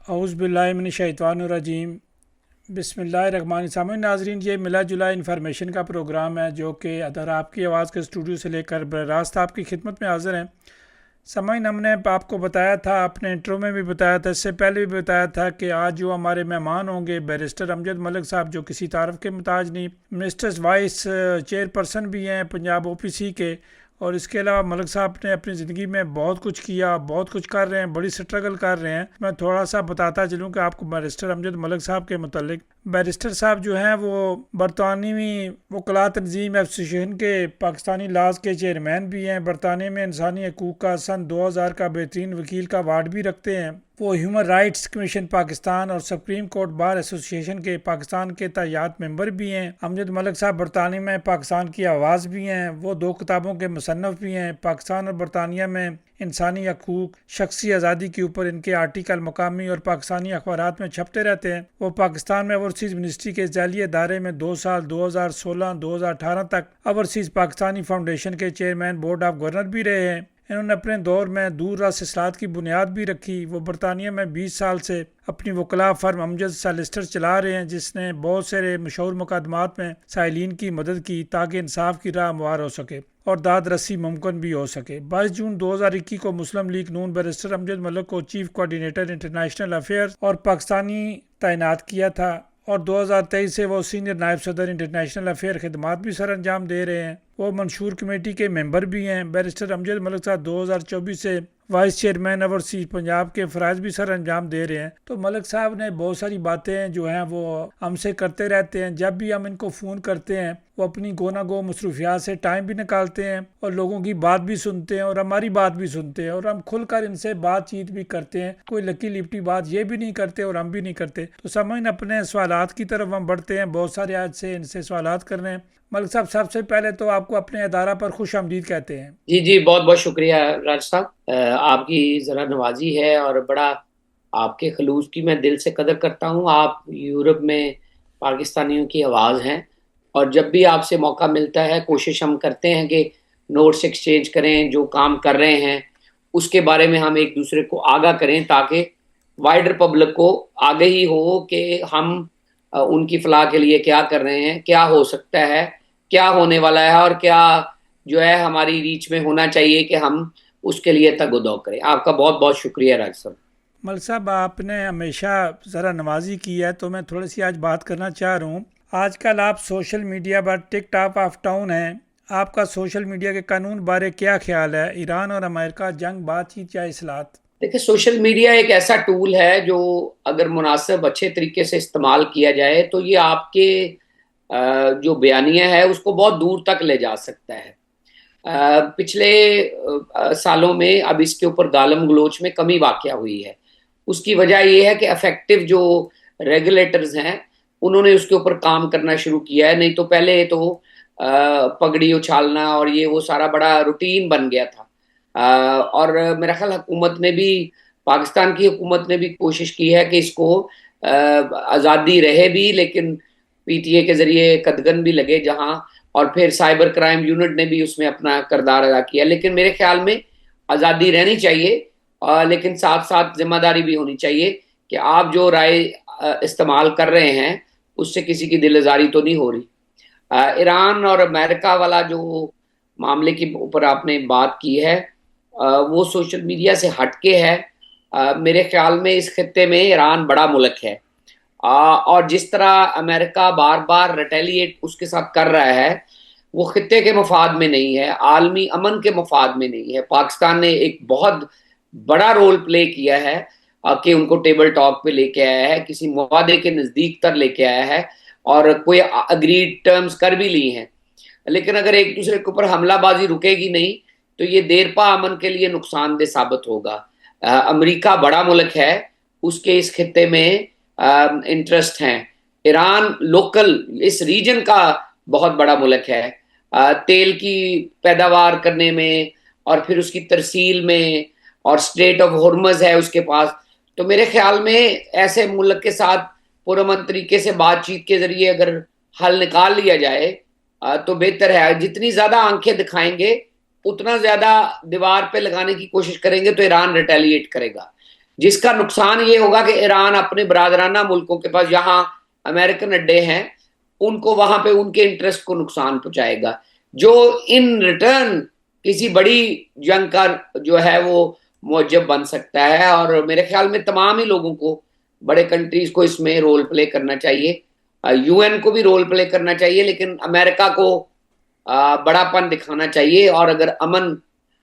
औज़ुबिल्लाहिमिनश्शैतानिर्रजीम बिस्मिल्लाहिर्रहमानिर्रहीम। नाज़रीन, ये मिला जुला इन्फॉर्मेशन का प्रोग्राम है जो कि अदर आपकी आवाज़ के स्टूडियो से लेकर बर रास्त आपकी खिदमत में हाज़िर हैं। समझ हमने आपको बताया था, अपने इंट्रो में भी बताया था, इससे पहले भी बताया था कि आज जो हमारे मेहमान होंगे बैरिस्टर अमजद मलिक साहब, जो किसी तारफ़ के मुताज नहीं, मिनिस्टर्स वाइस चेयरपर्सन भी हैं पंजाब ओपीसी के। और इसके अलावा मलिक साहब ने अपनी ज़िंदगी में बहुत कुछ किया, बहुत कुछ कर रहे हैं, बड़ी स्ट्रगल कर रहे हैं। मैं थोड़ा सा बताता चलूँ कि आपको बैरिस्टर अमजद मलिक साहब के मतलब। बैरिस्टर साहब जो हैं वो बरतानवी वकला तंजीम एसोसिएशन के पाकिस्तानी लाज के चेयरमैन भी हैं। बरतानिया में इंसानी हकूक़ का सन 2000 का बेहतरीन वकील का अवार्ड भी रखते हैं। वो ह्यूमन राइट्स कमीशन पाकिस्तान और सुप्रीम कोर्ट बार एसोसिएशन के पाकिस्तान के तायात मेंबर भी हैं। अमजद मलिक साहब बरतानिया में पाकिस्तान की आवाज़ भी हैं। वो 2 किताबों के मुसन्नफ़ भी हैं। पाकिस्तान और बरतानिया में इंसानी हकूक़, शख्सी आज़ादी के ऊपर इनके आर्टिकल मकामी और पाकिस्तानी अखबारात में छपते रहते हैं। वो पाकिस्तान में ओवरसीज़ मिनिस्ट्री के ज़ैली अदारे में 2 साल 2016-2018 तक ओवरसीज़ पाकिस्तानी फाउंडेशन के चेयरमैन बोर्ड ऑफ गवर्नर भी रहे हैं। इन्होंने अपने दौर में दूर रास इस्लाहत की बुनियाद भी रखी। वो बरतानिया में 20 साल से अपनी वकला फर्म अमजद सॉलिसिटर चला रहे हैं, जिसने बहुत सारे मशहूर मुकदमात में साइलिन की मदद की ताकि इंसाफ की राह मुहैया हो सके और दाद रसी मुमकिन भी हो सके। 22 जून 2021 को मुस्लिम लीग नून बैरिस्टर अमजद मलिक को चीफ कोऑर्डिनेटर इंटरनेशनल अफेयर्स और पाकिस्तानी तैनात किया था और 2023 से वो सीनियर नायब सदर इंटरनेशनल अफेयर खिदमात भी सर अंजाम दे रहे हैं। वो मंशूर कमेटी के मेंबर भी हैं। बैरिस्टर अमजद मलिक साहब 2024 से वाइस चेयरमैन ओवरसीज पंजाब के फ़राइज़ भी सर अंजाम दे रहे हैं। तो मलिक साहब ने बहुत सारी बातें जो हैं वो हमसे करते रहते हैं। जब भी हम इनको फ़ोन करते हैं वो अपनी गोना गो मसरूफियात से टाइम भी निकालते हैं और लोगों की बात भी सुनते हैं और हमारी बात भी सुनते हैं और हम खुलकर इनसे बातचीत भी करते हैं। कोई लकी लिपटी बात ये भी नहीं करते और हम भी नहीं करते। तो समझ अपने सवालात की तरफ हम बढ़ते हैं। बहुत सारे आज से इनसे सवालात कर रहे हैं। मलिक साहब, सबसे पहले तो आपको अपने अदारा पर खुश आमदीद कहते हैं। जी जी, बहुत बहुत शुक्रिया राज साहब। आपकी ज़रा नवाजी है और बड़ा आपके खलूस की मैं दिल से कदर करता हूँ। आप यूरोप में पाकिस्तानियों की आवाज़ हैं और जब भी आपसे मौका मिलता है कोशिश हम करते हैं कि नोट्स एक्सचेंज करें, जो काम कर रहे हैं उसके बारे में हम एक दूसरे को आगाह करें ताकि वाइडर पब्लिक को आगे हो कि हम उनकी फलाह के लिए क्या कर रहे हैं, क्या हो सकता है, क्या होने वाला है और क्या जो है हमारी रीच में होना चाहिए कि हम उसके लिए तगोदो करें। आपका बहुत बहुत शुक्रिया राज साहब। मलिक साहब, आपने हमेशा ज़रा नवाजी की है तो मैं थोड़ी सी आज बात करना चाह रहा हूँ। आजकल आप सोशल मीडिया पर टिक टॉक ऑफ टाउन हैं। आपका सोशल मीडिया के कानून बारे क्या ख्याल है? ईरान और अमेरिका जंग, बातचीत या इस्लाहत? देखिए, सोशल मीडिया एक ऐसा टूल है जो अगर मुनासिब अच्छे तरीके से इस्तेमाल किया जाए तो ये आपके जो बयानिया है उसको बहुत दूर तक ले जा सकता है। पिछले सालों में अब इसके ऊपर गालम गलोच में कमी वाक़या हुई है। उसकी वजह यह है कि अफेक्टिव जो रेगुलेटर्स हैं उन्होंने उसके ऊपर काम करना शुरू किया है। नहीं तो पहले तो पगड़ी उछालना और ये वो सारा बड़ा रूटीन बन गया था। और मेरा ख्याल हुकूमत ने भी, पाकिस्तान की हुकूमत ने भी कोशिश की है कि इसको आज़ादी रहे भी लेकिन पीटीए के ज़रिए कदगन भी लगे जहां, और फिर साइबर क्राइम यूनिट ने भी उसमें अपना किरदार अदा किया। लेकिन मेरे ख्याल में आज़ादी रहनी चाहिए लेकिन साथ साथ जिम्मेदारी भी होनी चाहिए कि आप जो राय इस्तेमाल कर रहे हैं उससे किसी की दिल आज़ारी तो नहीं हो रही। ईरान और अमेरिका वाला जो मामले के ऊपर आपने बात की है वो सोशल मीडिया से हटके है। मेरे ख्याल में इस खत्ते में ईरान बड़ा मुल्क है और जिस तरह अमेरिका बार बार रिटेलिएट उसके साथ कर रहा है वो खत्ते के मफाद में नहीं है, आलमी अमन के मफाद में नहीं है। पाकिस्तान ने एक बहुत बड़ा रोल प्ले किया है कि उनको टेबल टॉक पे लेके आया है, किसी मुवादे के नज़दीक तर लेके आया है और कोई अग्रीड टर्म्स कर भी ली हैं। लेकिन अगर एक दूसरे के ऊपर हमलाबाजी रुकेगी नहीं तो ये देरपा अमन के लिए नुकसानदेह साबित होगा। अमेरिका बड़ा मुल्क है, उसके इस खत्ते में इंटरेस्ट हैं। ईरान लोकल इस रीजन का बहुत बड़ा मुल्क है, तेल की पैदावार करने में और फिर उसकी तरसील में, और स्ट्रेट ऑफ हॉर्मज है उसके पास। तो मेरे ख्याल में ऐसे मुल्क के साथ पुरअमन तरीके से बातचीत के जरिए अगर हल निकाल लिया जाए तो बेहतर है। जितनी ज्यादा आंखें दिखाएंगे उतना ज्यादा दीवार पे लगाने की कोशिश करेंगे तो ईरान रिटेलिएट करेगा। जिसका नुकसान ये होगा कि ईरान अपने बरादराना मुल्कों के पास जहां अमेरिकन अड्डे हैं, उनको वहां पे उनके इंटरेस्ट को नुकसान पहुंचाएगा, जो इन रिटर्न किसी बड़ी जंग का जो है वो मौजब बन सकता है। और मेरे ख्याल में तमाम ही लोगों को, बड़े कंट्रीज को इसमें रोल प्ले करना चाहिए, यूएन को भी रोल प्ले करना चाहिए, लेकिन अमेरिका को बड़ापन दिखाना चाहिए। और अगर अमन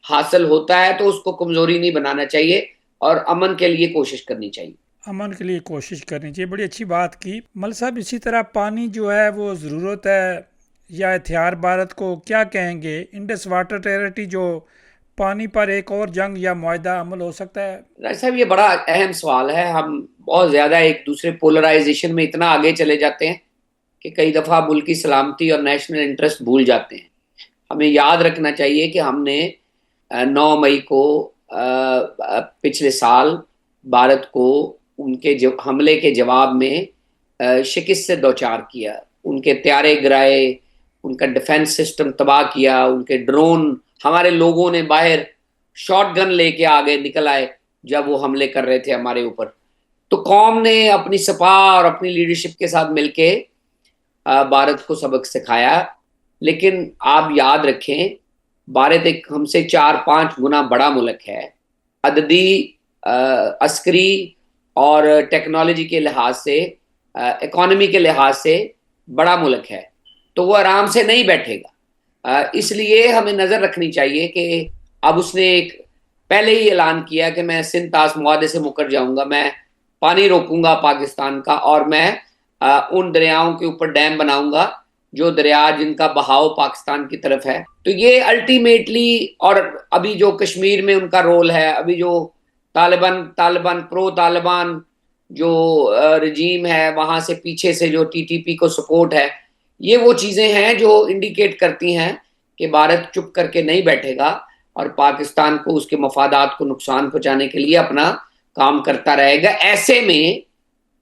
हासिल होता है तो उसको कमजोरी नहीं बनाना चाहिए और अमन के लिए कोशिश करनी चाहिए। अमन के लिए कोशिश करनी चाहिए, बड़ी अच्छी बात की मल साहब। इसी तरह पानी जो है वो ज़रूरत है या हथियार, भारत को क्या कहेंगे? इंडस वाटर टेरिटरी जो पानी पर एक और जंग या मुआहदा अमल हो सकता है? राज साहब, ये बड़ा अहम सवाल है। हम बहुत ज्यादा एक दूसरे पोलराइजेशन में इतना आगे चले जाते हैं कि कई दफा मुल्क की सलामती और नेशनल इंटरेस्ट भूल जाते हैं। हमें याद रखना चाहिए कि हमने 9 मई को पिछले साल भारत को उनके हमले के जवाब में शिकस्त से दो चार किया, उनके त्यारे गिराए, उनका डिफेंस सिस्टम तबाह किया, उनके ड्रोन, हमारे लोगों ने बाहर शॉट गन लेके आगे निकल आए जब वो हमले कर रहे थे हमारे ऊपर। तो कौम ने अपनी सपा और अपनी लीडरशिप के साथ मिलके भारत को सबक सिखाया। लेकिन आप याद रखें, भारत एक हमसे 4-5 गुना बड़ा मुल्क है, अददी, अस्करी और टेक्नोलॉजी के लिहाज से, इकोनॉमी के लिहाज से बड़ा मुल्क है, तो वो आराम से नहीं बैठेगा। इसलिए हमें नजर रखनी चाहिए कि अब उसने एक पहले ही ऐलान किया कि मैं सिंध ताश मुआहदे से मुकर जाऊंगा, मैं पानी रोकूंगा पाकिस्तान का, और मैं उन दरियाओं के ऊपर डैम बनाऊंगा जो दरिया जिनका बहाव पाकिस्तान की तरफ है। तो ये अल्टीमेटली, और अभी जो कश्मीर में उनका रोल है, अभी जो तालिबान प्रो तालिबान जो रजीम है, वहां से पीछे से जो टीटीपी को सपोर्ट है, ये वो चीजें हैं जो इंडिकेट करती हैं कि भारत चुप करके नहीं बैठेगा और पाकिस्तान को उसके मफादात को नुकसान पहुंचाने के लिए अपना काम करता रहेगा। ऐसे में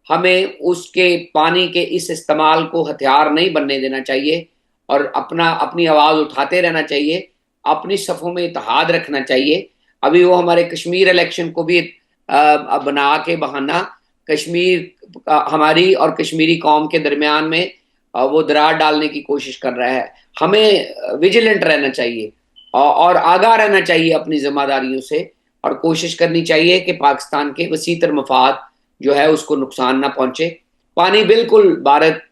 हमें उसके पानी के इस इस्तेमाल को हथियार नहीं बनने देना चाहिए और अपनी आवाज उठाते रहना चाहिए, अपनी सफों में इत्तेहाद रखना चाहिए। अभी वो हमारे कश्मीर इलेक्शन को भी बना के बहाना कश्मीर हमारी और कश्मीरी कौम के दरमियान में वो दरार डालने की कोशिश कर रहा है। हमें विजिलेंट रहना चाहिए और आगाह रहना चाहिए अपनी जिम्मेदारियों से, और कोशिश करनी चाहिए कि पाकिस्तान के वसीतर मफाद जो है उसको नुकसान ना पहुंचे। पानी बिल्कुल Bharat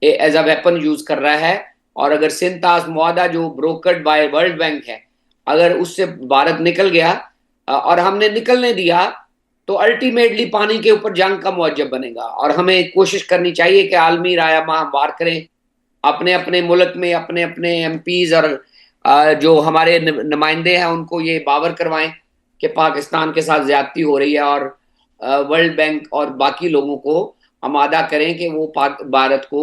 as a weapon use कर रहा है, और अगर सिंध ताश मुआहदा जो ब्रोकर्ड बाय वर्ल्ड बैंक है, अगर उससे भारत निकल गया और हमने निकलने दिया, तो अल्टीमेटली पानी के ऊपर जंग का मुआवजा बनेगा। और हमें कोशिश करनी चाहिए कि आलमी रायमा हमवार करें, अपने अपने मुल्क में अपने अपने एमपीज और जो हमारे नुमाइंदे हैं उनको ये बावर करवाएं कि पाकिस्तान के साथ ज्यादती हो रही है, और वर्ल्ड बैंक और बाकी लोगों को आमादा करें कि वो भारत को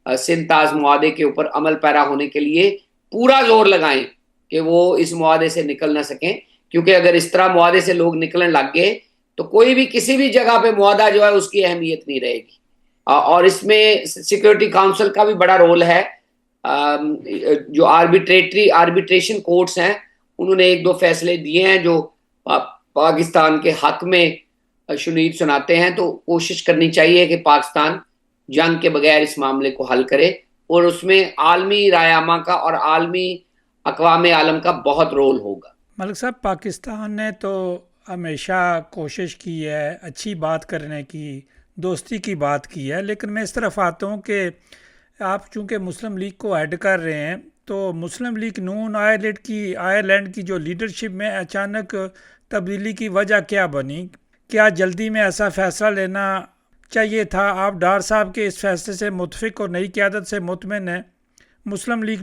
सिंध ताश मुआहदे के ऊपर अमल पैरा होने के लिए पूरा जोर लगाएं कि वो इस मुआहदे से निकल ना सकें। क्योंकि अगर इस तरह मुआहदे से लोग निकलने लग गए तो कोई भी किसी भी जगह पे मुआहदा जो है उसकी अहमियत नहीं रहेगी। और इसमें सिक्योरिटी काउंसिल का भी बड़ा रोल है। जो आर्बिट्रेशन कोर्ट्स हैं, उन्होंने 1-2 फैसले दिए हैं जो पाकिस्तान के हक में शुनीद सुनाते हैं। तो कोशिश करनी चाहिए कि पाकिस्तान जंग के बगैर इस मामले को हल करे, और उसमें आलमी रायमा का और आलमी अक़वाम आलम का बहुत रोल होगा। मलिक साहब, पाकिस्तान ने तो हमेशा कोशिश की है अच्छी बात करने की, दोस्ती की बात की है, लेकिन मैं इस तरफ आता हूँ कि आप चूँकि मुस्लिम लीग को ऐड कर रहे हैं, तो मुस्लिम लीग नून आयरलैंड की जो लीडरशिप में अचानक तब्दीली की वजह क्या बनी? क्या जल्दी में ऐसा फ़ैसला लेना चाहिए था? आप डार साहब के इस फैसले से मुतफिक और नई क़यादत से मुतमिन है? मुस्लिम लीग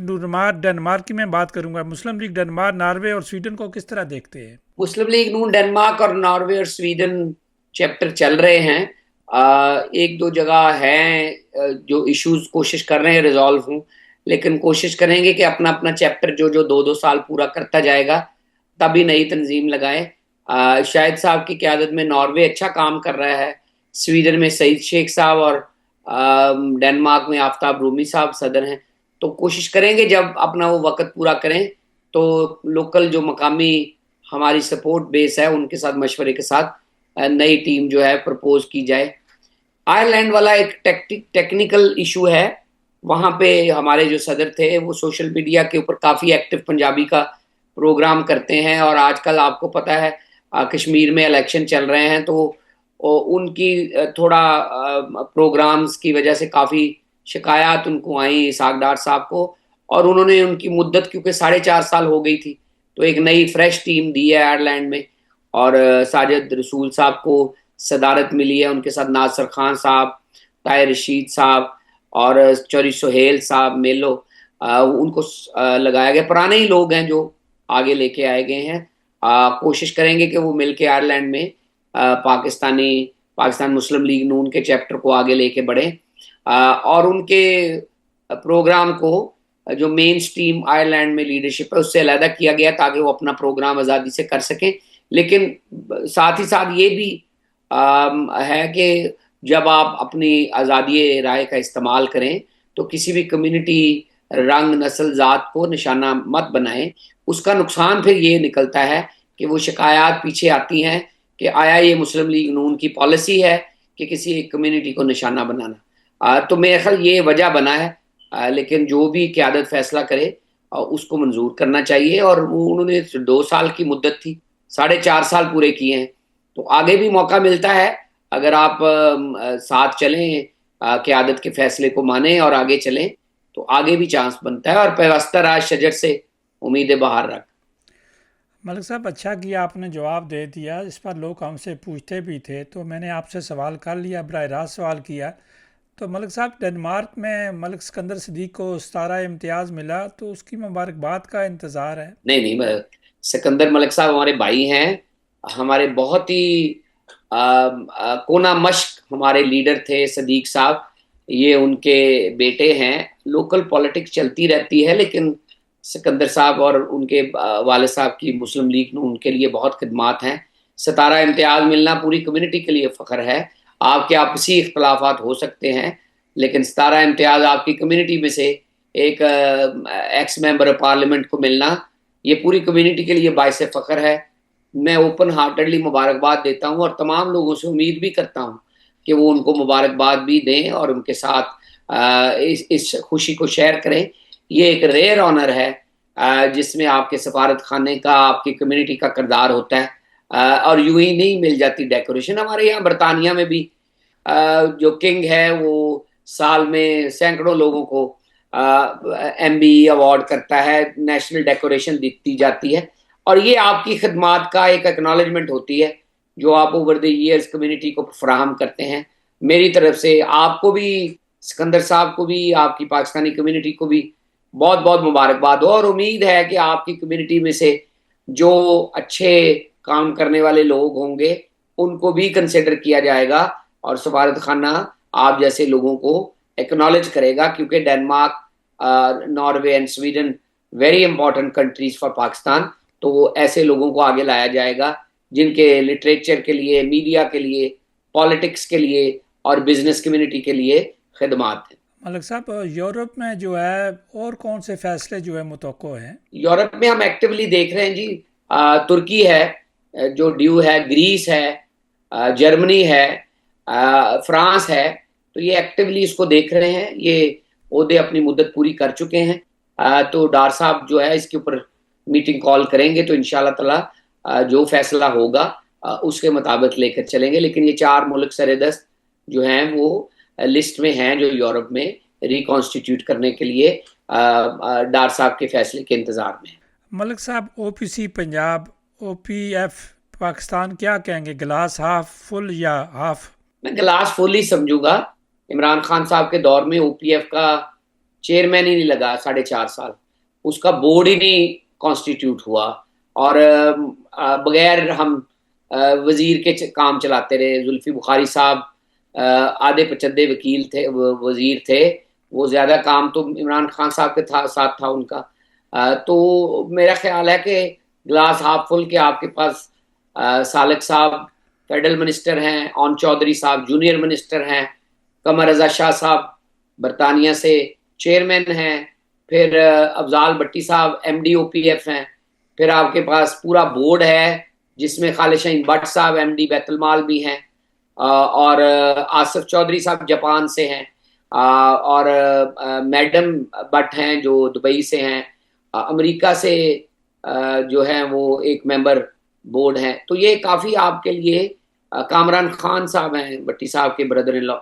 डेनमार्क की मैं बात करूंगा, मुस्लिम लीग डेनमार्क, नॉर्वे और स्वीडन को किस तरह देखते हैं? मुस्लिम लीग नून डेनमार्क और नॉर्वे और स्वीडन चैप्टर चल रहे हैं। 1-2 जगह हैं जो इश्यूज कोशिश कर रहे हैं रिजॉल्व हों, लेकिन कोशिश करेंगे कि अपना अपना चैप्टर जो 2-2 साल पूरा करता जाएगा, तभी नई तंजीम लगाएं। शाहिद साहब की क़यादत में नॉर्वे अच्छा काम कर रहा है, स्वीडन में सईद शेख साहब और डेनमार्क में आफ्ताब रूमी साहब सदर हैं। तो कोशिश करेंगे जब अपना वो वक्त पूरा करें तो लोकल जो मकामी हमारी सपोर्ट बेस है उनके साथ मशवरे के साथ नई टीम जो है प्रपोज की जाए। आयरलैंड वाला एक टेक्निकल इशू है। वहां पे हमारे जो सदर थे वो सोशल मीडिया के ऊपर काफी एक्टिव पंजाबी का प्रोग्राम करते हैं, और आजकल आपको पता है कश्मीर में इलेक्शन चल रहे हैं, तो उनकी थोड़ा प्रोग्राम्स की वजह से काफी शिकायत उनको आई इसाक डार साहब को, और उन्होंने उनकी मुद्दत क्योंकि 4.5 साल हो गई थी, तो एक नई फ्रेश टीम दी है आयरलैंड में। और साजिद रसूल साहब को सदारत मिली है, उनके साथ नासिर खान साहब, ताहिर रशीद साहब और चौरी सुहेल साहब मेलो, उनको लगाया गया। पुराने ही लोग हैं जो आगे लेके आए गए हैं। कोशिश करेंगे कि वो मिलके आयरलैंड में पाकिस्तान मुस्लिम लीग नून के चैप्टर को आगे लेके बढ़े, और उनके प्रोग्राम को जो मेन स्ट्रीम आयरलैंड में लीडरशिप है उससे अलहदा किया गया ताकि वो अपना प्रोग्राम आज़ादी से कर सकें। लेकिन साथ ही साथ ये भी है कि जब आप अपनी आज़ादी राय का इस्तेमाल करें तो किसी भी कम्युनिटी, रंग, नस्ल, जात को निशाना मत बनाएं। उसका नुकसान फिर ये निकलता है कि वो शिकायत पीछे आती हैं कि आया ये मुस्लिम लीग नून की पॉलिसी है कि किसी एक कम्युनिटी को निशाना बनाना। तो मेरे ख्याल ये वजह बना है। लेकिन जो भी क़यादत फैसला करे उसको मंजूर करना चाहिए, और उन्होंने 2 साल की मुद्दत थी, 4.5 साल पूरे किए हैं, तो आगे भी मौका मिलता है अगर आप साथ चलें, क़यादत के फैसले को माने और आगे चलें, तो आगे भी चांस बनता है। और पैवस्ता राज शजर से उम्मीद बाहर रख। मलिक साहब, अच्छा किया आपने जवाब दे दिया। इस पर लोग हमसे पूछते भी थे तो मैंने आपसे सवाल कर लिया, बराह रास्त सवाल किया। तो मलिक साहब, डेनमार्क में मलिक सिकंदर सिद्दीक को सितारा इम्तियाज़ मिला, तो उसकी मुबारकबाद का इंतज़ार है। नहीं नहीं, सिकंदर मलिक साहब हमारे भाई हैं, हमारे बहुत ही कोना मश्क हमारे लीडर थे सदीक साहब। ये उनके बेटे हैं। लोकल पॉलिटिक्स चलती रहती है, लेकिन सिकंदर साहब और उनके वाले साहब की मुस्लिम लीग ने उनके लिए बहुत खिदमात हैं। सितारा इम्तियाज मिलना पूरी कम्युनिटी के लिए फ़ख्र है। आपके आपसी इख्तलाफात हो सकते हैं, लेकिन सितारा इम्तियाज आपकी कम्युनिटी में से एक एक्स मेंबर ऑफ पार्लियामेंट को मिलना, ये पूरी कम्युनिटी के लिए बाइस फ़ख्र है। मैं ओपन हार्टेडली मुबारकबाद देता हूँ, और तमाम लोगों से उम्मीद भी करता हूँ कि वो उनको मुबारकबाद भी दें और उनके साथ इस खुशी को शेयर करें। ये एक रेयर ऑनर है जिसमें आपके सफारत खाने का, आपकी कम्युनिटी का किरदार होता है, और यूं ही नहीं मिल जाती डेकोरेशन। हमारे यहाँ बरतानिया में भी जो किंग है वो साल में सैकड़ों लोगों को MBE अवार्ड करता है, नेशनल डेकोरेशन दी जाती है, और ये आपकी खिदमात का एक एक्नॉलेजमेंट होती है जो आप ओवर द ईयर्स कम्युनिटी को फराहम करते हैं। मेरी तरफ से आपको भी, सिकंदर साहब को भी, आपकी पाकिस्तानी कम्युनिटी को भी बहुत बहुत मुबारकबाद हो, और उम्मीद है कि आपकी कम्युनिटी में से जो अच्छे काम करने वाले लोग होंगे उनको भी कंसिडर किया जाएगा, और सफारत खाना आप जैसे लोगों को एक्नॉलेज करेगा, क्योंकि Denmark, Norway and Sweden very important countries for Pakistan. तो ऐसे लोगों को आगे लाया जाएगा जिनके लिटरेचर के लिए, मीडिया के लिए, पॉलिटिक्स के लिए और बिजनेस कम्युनिटी के लिए खिदमात है। मलिक साहब, यूरोप में जो है और कौन से फैसले जो है मुतवक्को हैं? यूरोप में हम एक्टिवली देख रहे हैं जी। तुर्की है जो ड्यू है, ग्रीस है, जर्मनी है, फ्रांस है, तो ये एक्टिवली इसको देख रहे हैं। ये ओहदे अपनी मुद्दत पूरी कर चुके हैं। तो डार साहब जो है इसके ऊपर मीटिंग कॉल करेंगे, तो इंशाल्लाह ताला जो फैसला होगा उसके मुताबिक लेकर चलेंगे। लेकिन ये 4 मुल्क सरेदस्त जो हैं वो लिस्ट में हैं जो यूरोप में रिकॉन्स्टिट्यूट करने के लिए डार साहब के फैसले के इंतजार में। मलिक साहब, OPC पंजाब, OPF पाकिस्तान क्या कहेंगे? गिलास हाफ फुल या हाफ? मैं गिलास फुल ही समझूंगा। इमरान खान साहब के दौर में OPF का चेयरमैन ही नहीं लगा 4.5 साल, उसका बोर्ड ही नहीं कॉन्स्टिट्यूट हुआ, और बगैर हम वजीर के काम चलाते रहे। जुल्फी बुखारी साहब आधे पचद्दे वकील थे, वजीर थे, वो ज्यादा काम तो इमरान खान साहब के साथ था उनका। तो मेरा ख्याल है कि ग्लास हाफ फुल के आपके पास सालिक साहब फेडरल मिनिस्टर हैं, ऑन चौधरी साहब जूनियर मिनिस्टर हैं, कमर रजा शाह साहब बरतानिया से चेयरमैन हैं, फिर अफजाल भट्टी साहब MD OPF हैं, फिर आपके पास पूरा बोर्ड है जिसमें खालिद शाहीन भट्ट साहब एमडी बैतुल भी हैं, और आसिफ चौधरी साहब जापान से हैं, और मैडम भट्ट हैं जो दुबई से हैं, अमेरिका से जो है वो एक मेंबर बोर्ड हैं। तो ये काफ़ी आपके लिए, कामरान खान साहब हैं भट्टी साहब के ब्रदर इन लॉ।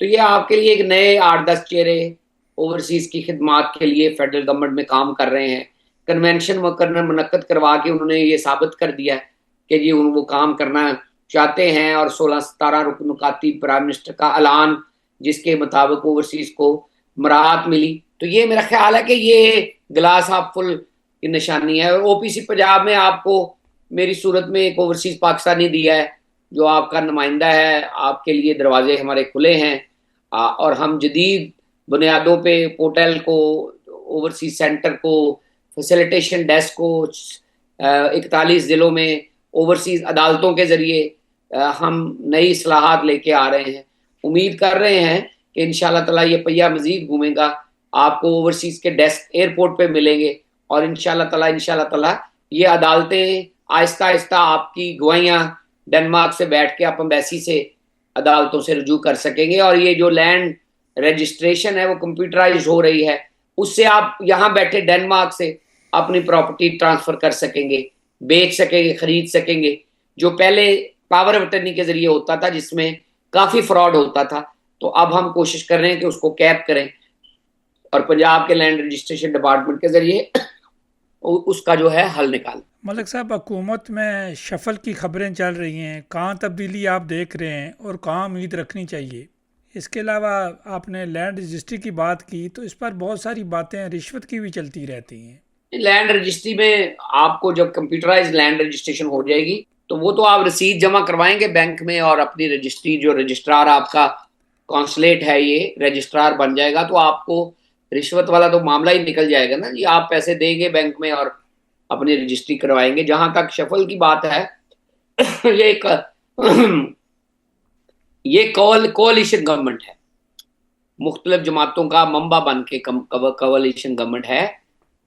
तो ये आपके लिए एक नए 8-10 चेहरे ओवरसीज़ की खिदमात के लिए फेडरल गवर्नमेंट में काम कर रहे हैं। कन्वेंशन मुनक्कद करवा के उन्होंने ये साबित कर दिया कि जी वो काम करना चाहते हैं, और 16-17 रुकनुकाती प्राइम मिनिस्टर का ऐलान, जिसके मुताबिक ओवरसीज़ को मराहत मिली। तो ये मेरा ख्याल है कि ये गिलास हाफ फुल की निशानी है। ओपीसी पंजाब में आपको मेरी सूरत में एक ओवरसीज़ पाकिस्तानी दिया है जो आपका नुमाइंदा है, आपके लिए दरवाजे हमारे खुले हैं, और हम जदीद बुनियादों पे पोर्टल को, ओवरसीज सेंटर को, फैसिलिटेशन डेस्क को 41 जिलों में ओवरसीज अदालतों के जरिए हम नई इस्लाहात लेके आ रहे हैं। उम्मीद कर रहे हैं कि इंशाल्लाह ताला ये पहिया मजीद घूमेगा, आपको ओवरसीज के डेस्क एयरपोर्ट पे मिलेंगे, और इंशाल्लाह ताला ये अदालतें आहिस्ता आहिस्ता आपकी गवाहियाँ डेनमार्क से बैठ के आप एम्बेसी से अदालतों से रुजू कर सकेंगे, और ये जो लैंड रजिस्ट्रेशन है वो कंप्यूटराइज हो रही है, उससे आप यहाँ बैठे डेनमार्क से अपनी प्रॉपर्टी ट्रांसफर कर सकेंगे, बेच सकेंगे, खरीद सकेंगे, जो पहले पावर ऑफ अटर्नी के जरिए होता था जिसमें काफी फ्रॉड होता था। तो अब हम कोशिश कर रहे हैं कि उसको कैप करें, और पंजाब के लैंड रजिस्ट्रेशन डिपार्टमेंट के जरिए उसका जो है हल निकालें। मलिक साहब, हुकूमत में शफल की खबरें चल रही हैं, कहाँ तब्दीली आप देख रहे हैं और कहाँ उम्मीद रखनी चाहिए? इसके अलावा आपने लैंड रजिस्ट्री की बात की, तो इस पर बहुत सारी बातें रिश्वत की भी चलती रहती हैं। लैंड रजिस्ट्री में आपको जब कंप्यूटराइज लैंड रजिस्ट्रेशन हो जाएगी तो वो तो आप रसीद जमा करवाएंगे बैंक में, और अपनी रजिस्ट्री, जो रजिस्ट्रार आपका कॉन्सुलेट है ये रजिस्ट्रार बन जाएगा, तो आपको रिश्वत वाला तो मामला ही निकल जाएगा ना जी। आप पैसे देंगे बैंक में और अपनी रजिस्ट्री करवाएंगे। जहां तक शफल की बात है ये एक ये कोalition गवर्नमेंट है, मुख्तलिफ जमातों का मंबा बन के कोalition गवर्नमेंट है,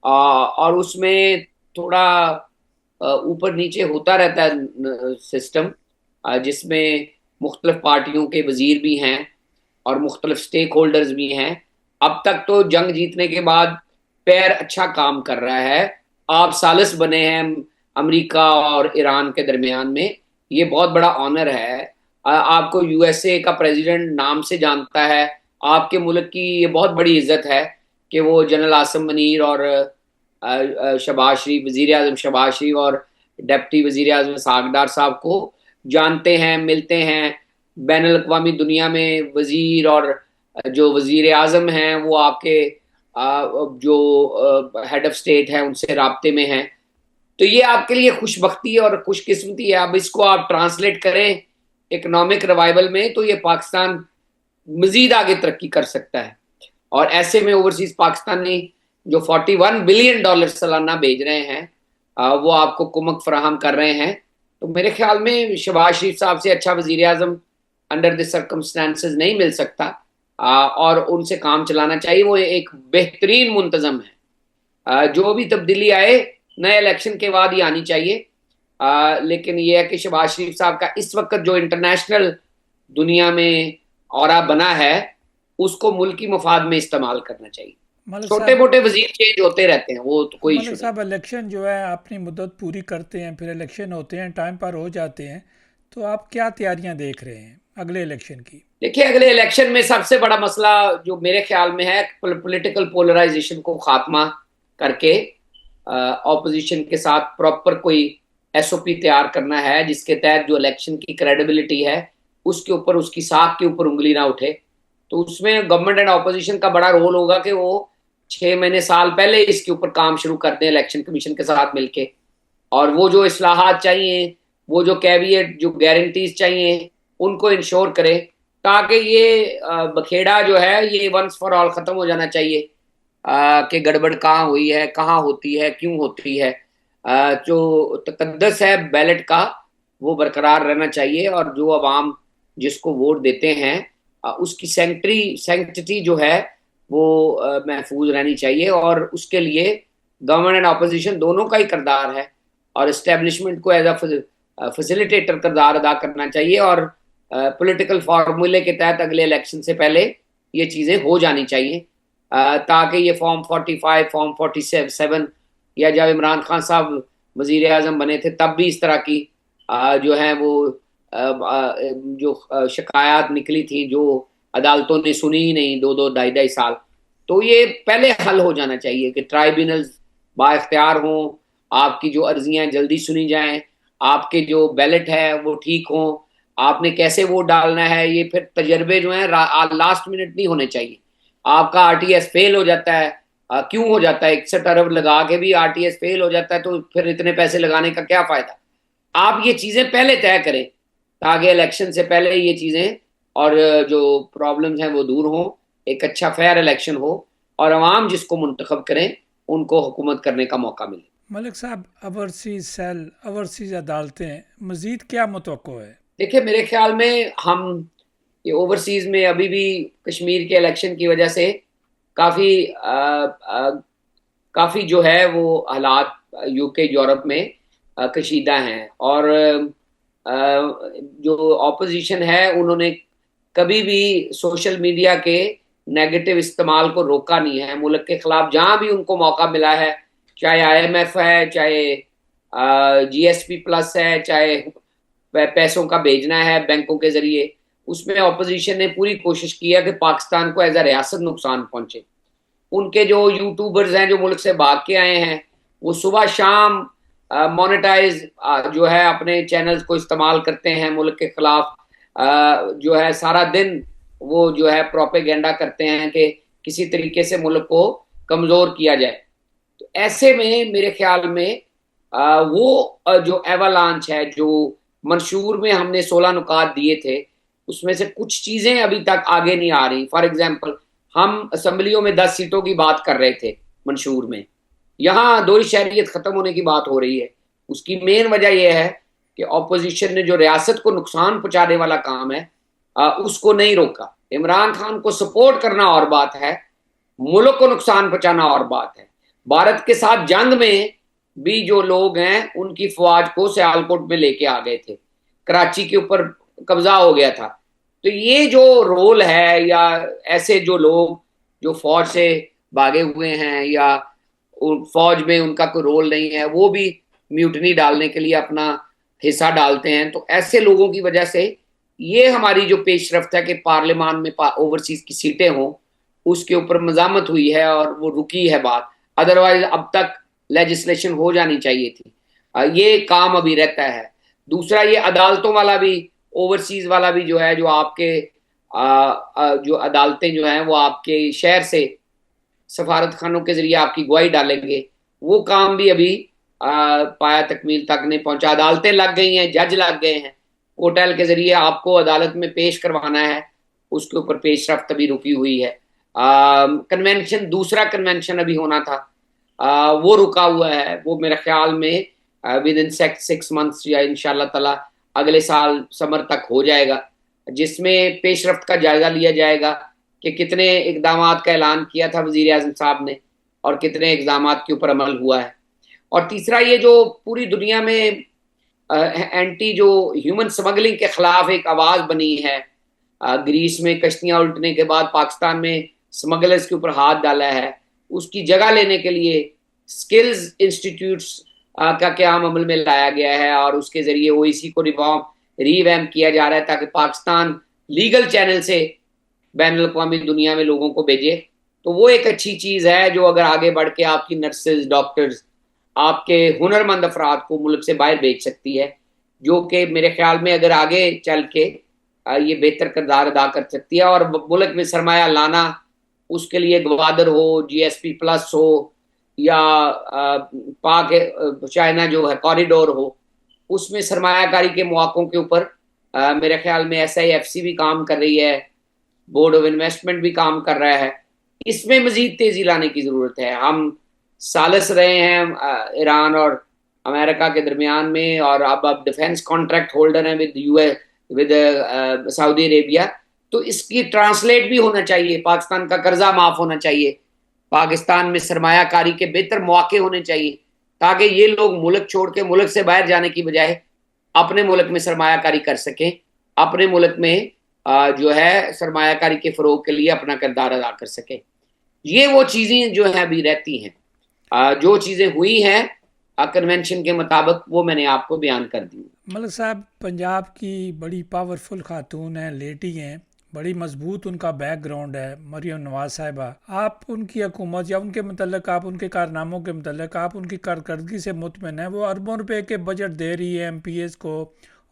और उसमें थोड़ा ऊपर नीचे होता रहता है सिस्टम, जिसमें मुख्तलिफ पार्टियों के वजीर भी हैं और मुख्तलिफ स्टेक होल्डर्स भी हैं। अब तक तो जंग जीतने के बाद पैर अच्छा काम कर रहा है, आप सालिस बने हैं अमेरिका और ईरान के दरमियान में, ये बहुत बड़ा ऑनर है। आपको यूएसए का प्रेसिडेंट नाम से जानता है, आपके मुल्क की ये बहुत बड़ी इज्जत है कि वो जनरल आसिम मनीर और शहबाज शरीफ, वजीर आजम शहबाज शरीफ और डिप्टी वजीर आजम सागदार साहब को जानते हैं, मिलते हैं। बैन अल-अक़वामी दुनिया में वजीर और जो वजीर आजम हैं वो आपके जो हेड ऑफ स्टेट है उनसे राब्ते में हैं। तो ये आपके लिए खुशबख्ती और खुशकिस्मती है। अब इसको आप ट्रांसलेट करें इकोनॉमिक रिवाइवल में, तो ये पाकिस्तान मजीद आगे तरक्की कर सकता है। और ऐसे में ओवरसीज पाकिस्तानी जो $41 बिलियन सालाना भेज रहे हैं, वो आपको कुमक फराहम कर रहे हैं। तो मेरे ख्याल में शहबाज शरीफ साहब से अच्छा वजीर आजम अंडर द सर्कमस्टांसेस नहीं मिल सकता, और उनसे काम चलाना चाहिए। वो एक बेहतरीन मुंतजम है। जो भी तब्दीली आए नए इलेक्शन के बाद ही आनी चाहिए, लेकिन ये है कि शहबाज शरीफ साहब का इस वक्त जो इंटरनेशनल दुनिया में औरा बना है उसको मुल्की मफाद में इस्तेमाल करना चाहिए। छोटे मोटे वजीर चेंज होते रहते हैं, वो तो कोई इशू नहीं। साहब, इलेक्शन जो है अपनी मुद्दत पूरी करते हैं, फिर इलेक्शन होते हैं, टाइम पर हो जाते हैं, तो आप क्या तैयारियां देख रहे हैं अगले इलेक्शन की? देखिए, अगले इलेक्शन में सबसे बड़ा मसला जो मेरे ख्याल में है, पॉलिटिकल पोलराइजेशन को खात्मा करके ऑपोजिशन के साथ प्रॉपर कोई एसओपी तैयार करना है, जिसके तहत जो इलेक्शन की क्रेडिबिलिटी है उसके ऊपर, उसकी साख के ऊपर उंगली ना उठे। तो उसमें गवर्नमेंट एंड ऑपोजिशन का बड़ा रोल होगा कि वो 6 महीने साल पहले इसके ऊपर काम शुरू कर दें इलेक्शन कमीशन के साथ मिलके, और वो जो इस्लाहात चाहिए, वो जो कैविएट, जो गारंटीज चाहिए, उनको इंश्योर करें, ताकि ये बखेड़ा जो है ये वंस फॉर ऑल खत्म हो जाना चाहिए कि गड़बड़ कहाँ हुई है, कहाँ होती है, क्यों होती है। जो तकद्दस है बैलेट का वो बरकरार रहना चाहिए, और जो अवाम जिसको वोट देते हैं उसकी सैंक्टिटी जो है वो महफूज रहनी चाहिए। और उसके लिए गवर्नमेंट एंड अपोजिशन दोनों का ही किरदार है, और इस्टेब्लिशमेंट को एज फैसिलिटेटर किरदार अदा करना चाहिए और पॉलिटिकल फार्मूले के तहत अगले इलेक्शन से पहले ये चीज़ें हो जानी चाहिए, ताकि ये फॉर्म 45, फॉर्म 47, या जब इमरान खान साहब वजीर आजम बने थे तब भी इस तरह की जो है वो जो शिकायत निकली थी, जो अदालतों ने सुनी ही नहीं 2-2, 2.5 साल। तो ये पहले हल हो जाना चाहिए कि ट्राइब्यूनल्स बाइख्तियार हों, आपकी जो अर्जियां जल्दी सुनी जाएं, आपके जो बैलेट है वो ठीक हों, आपने कैसे वोट डालना है, ये फिर तजर्बे जो हैं लास्ट मिनट नहीं होने चाहिए। आपका आरटीएस फेल हो जाता है, क्यों हो जाता है, 61 अरब लगा के भी आरटीएस फेल हो जाता है, तो फिर इतने पैसे लगाने का क्या फायदा। आप ये चीजें पहले तय करें ताकि इलेक्शन से पहले ये चीजें और जो प्रॉब्लम्स हैं वो दूर हों, एक अच्छा फेयर इलेक्शन हो और अवाम जिसको मुंतखब करें उनको हुकूमत करने का मौका मिले। मलिक साहब, ओवरसीज सेल, ओवरसीज अदालतें, मज़ीद क्या मुतवक्को है? देखिए, मेरे ख्याल में हम ये ओवरसीज में अभी भी कश्मीर के इलेक्शन की वजह से काफ़ी काफ़ी जो है वो हालात यूके यूरोप में कशीदा हैं, और जो ऑपोजिशन है उन्होंने कभी भी सोशल मीडिया के नेगेटिव इस्तेमाल को रोका नहीं है। मुल्क के खिलाफ जहां भी उनको मौका मिला है, चाहे आईएमएफ है, चाहे जीएसपी प्लस है, चाहे पैसों का भेजना है बैंकों के जरिए, उसमें ऑपोजिशन ने पूरी कोशिश की है कि पाकिस्तान को एज अ रियासत नुकसान पहुंचे। उनके जो यूट्यूबर्स हैं जो मुल्क से भाग के आए हैं, वो सुबह शाम मोनेटाइज जो है अपने चैनल्स को इस्तेमाल करते हैं मुल्क के खिलाफ, जो है सारा दिन वो जो है प्रोपेगेंडा करते हैं कि किसी तरीके से मुल्क को कमजोर किया जाए। तो ऐसे में मेरे ख्याल में वो जो एवालांच है, जो मंशूर में हमने 16 नुकात दिए थे, उसमें से कुछ चीजें अभी तक आगे नहीं आ रही। फॉर एग्जाम्पल, हम असम्बलियों में 10 सीटों की बात कर रहे थे मंशूर में, यहाँ दोहरी शहरियत खत्म होने की बात हो रही है। उसकी मेन वजह यह है कि ऑपोजिशन ने जो रियासत को नुकसान पहुंचाने वाला काम है उसको नहीं रोका। इमरान खान को सपोर्ट करना और बात है, मुल्क को नुकसान पहुंचाना और बात है। भारत के साथ जंग में भी जो लोग हैं उनकी फौज को सियालकोट में लेके आ गए थे, कराची के ऊपर कब्जा हो गया था। तो ये जो रोल है, या ऐसे जो लोग जो फौज से भागे हुए हैं या फौज में उनका कोई रोल नहीं है, वो भी म्यूटनी डालने के लिए अपना हिस्सा डालते हैं। तो ऐसे लोगों की वजह से ये हमारी जो पेशरफ्त है कि पार्लियामान में ओवरसीज की सीटें हों, उसके ऊपर मजामत हुई है और वो रुकी है बात। अदरवाइज अब तक लेजिस्लेशन हो जानी चाहिए थी। ये काम अभी रहता है। दूसरा, ये अदालतों वाला भी, ओवरसीज वाला भी जो है, जो आपके जो अदालतें जो हैं वो आपके शहर से सफारत खानों के जरिए आपकी गवाही डालेंगे, वो काम भी अभी पाया तकमील तक नहीं पहुंचा। अदालतें लग गई हैं, जज लग गए हैं, कोर्टल के जरिए आपको अदालत में पेश करवाना है, उसके ऊपर पेशरफ्त अभी रुकी हुई है। कन्वेंशन, दूसरा कन्वेंशन अभी होना था, वो रुका हुआ है। वो मेरे ख्याल में विद इन 6 मंथ्स या इंशाल्लाह ताला अगले साल समर तक हो जाएगा, जिसमें पेशरफ्त का जायजा लिया जाएगा कि कितने इकदामात का ऐलान किया था वजीर आजम साहब ने और कितने इकदामात के ऊपर अमल हुआ है। और तीसरा, ये जो पूरी दुनिया में एंटी जो ह्यूमन स्मगलिंग के खिलाफ एक आवाज बनी है, ग्रीस में कश्तियां उल्टने के बाद पाकिस्तान में स्मगलर्स के ऊपर हाथ डाला है, उसकी जगह लेने के लिए स्किल्स इंस्टीट्यूट्स का क्याम अमल में लाया गया है और उसके जरिए ओईसी को रिवैम्प किया जा रहा है ताकि पाकिस्तान लीगल चैनल से बैन अवी दुनिया में लोगों को भेजे। तो वो एक अच्छी चीज़ है जो अगर आगे बढ़ के आपकी नर्सेज, डॉक्टर्स, आपके हुनरमंद अफराद को मुल्क से बाहर भेज सकती है, जो कि मेरे ख्याल में अगर आगे चल के ये बेहतर किरदार अदा कर सकती है। और मुल्क में सरमाया लाना, उसके लिए गवादर हो, जीएसपी प्लस हो, या पाक चाइना जो है कॉरिडोर हो, उसमें सरमायाकारी के मौक़ों के ऊपर मेरे ख्याल में SIFC भी काम कर रही है, बोर्ड ऑफ इन्वेस्टमेंट भी काम कर रहा है। इसमें मजीद तेजी लाने की जरूरत है। हम सालस रहे हैं ईरान और अमेरिका के दरमियान में, और अब डिफेंस कॉन्ट्रैक्ट होल्डर हैं विद सऊदी अरेबिया। तो इसकी ट्रांसलेट भी होना चाहिए, पाकिस्तान का कर्जा माफ होना चाहिए, पाकिस्तान में सरमायाकारी के बेहतर मौके होने चाहिए, ताकि ये लोग मुल्क छोड़ के मुल्क से बाहर जाने की बजाय अपने मुल्क में सरमायाकारी कर सकें, अपने मुल्क में जो है सरमायाकारी के फरोग के लिए अपना किरदार अदा कर सकें। ये वो चीजें जो है अभी रहती हैं, जो चीजें हुई हैं कन्वेंशन के मुताबिक वो मैंने आपको बयान कर दी। मलिक साहब, पंजाब की बड़ी पावरफुल खातून हैं, लेडी हैं, बड़ी मजबूत उनका बैकग्राउंड है, मरियम नवाज साहिबा। आप उनकी हुकूमत या उनके मतलब आप उनके कारनामों के मतलब आप उनकी कारकर्दगी से मुतमिन हैं? वो अरबों रुपए के बजट दे रही है एमपीएस को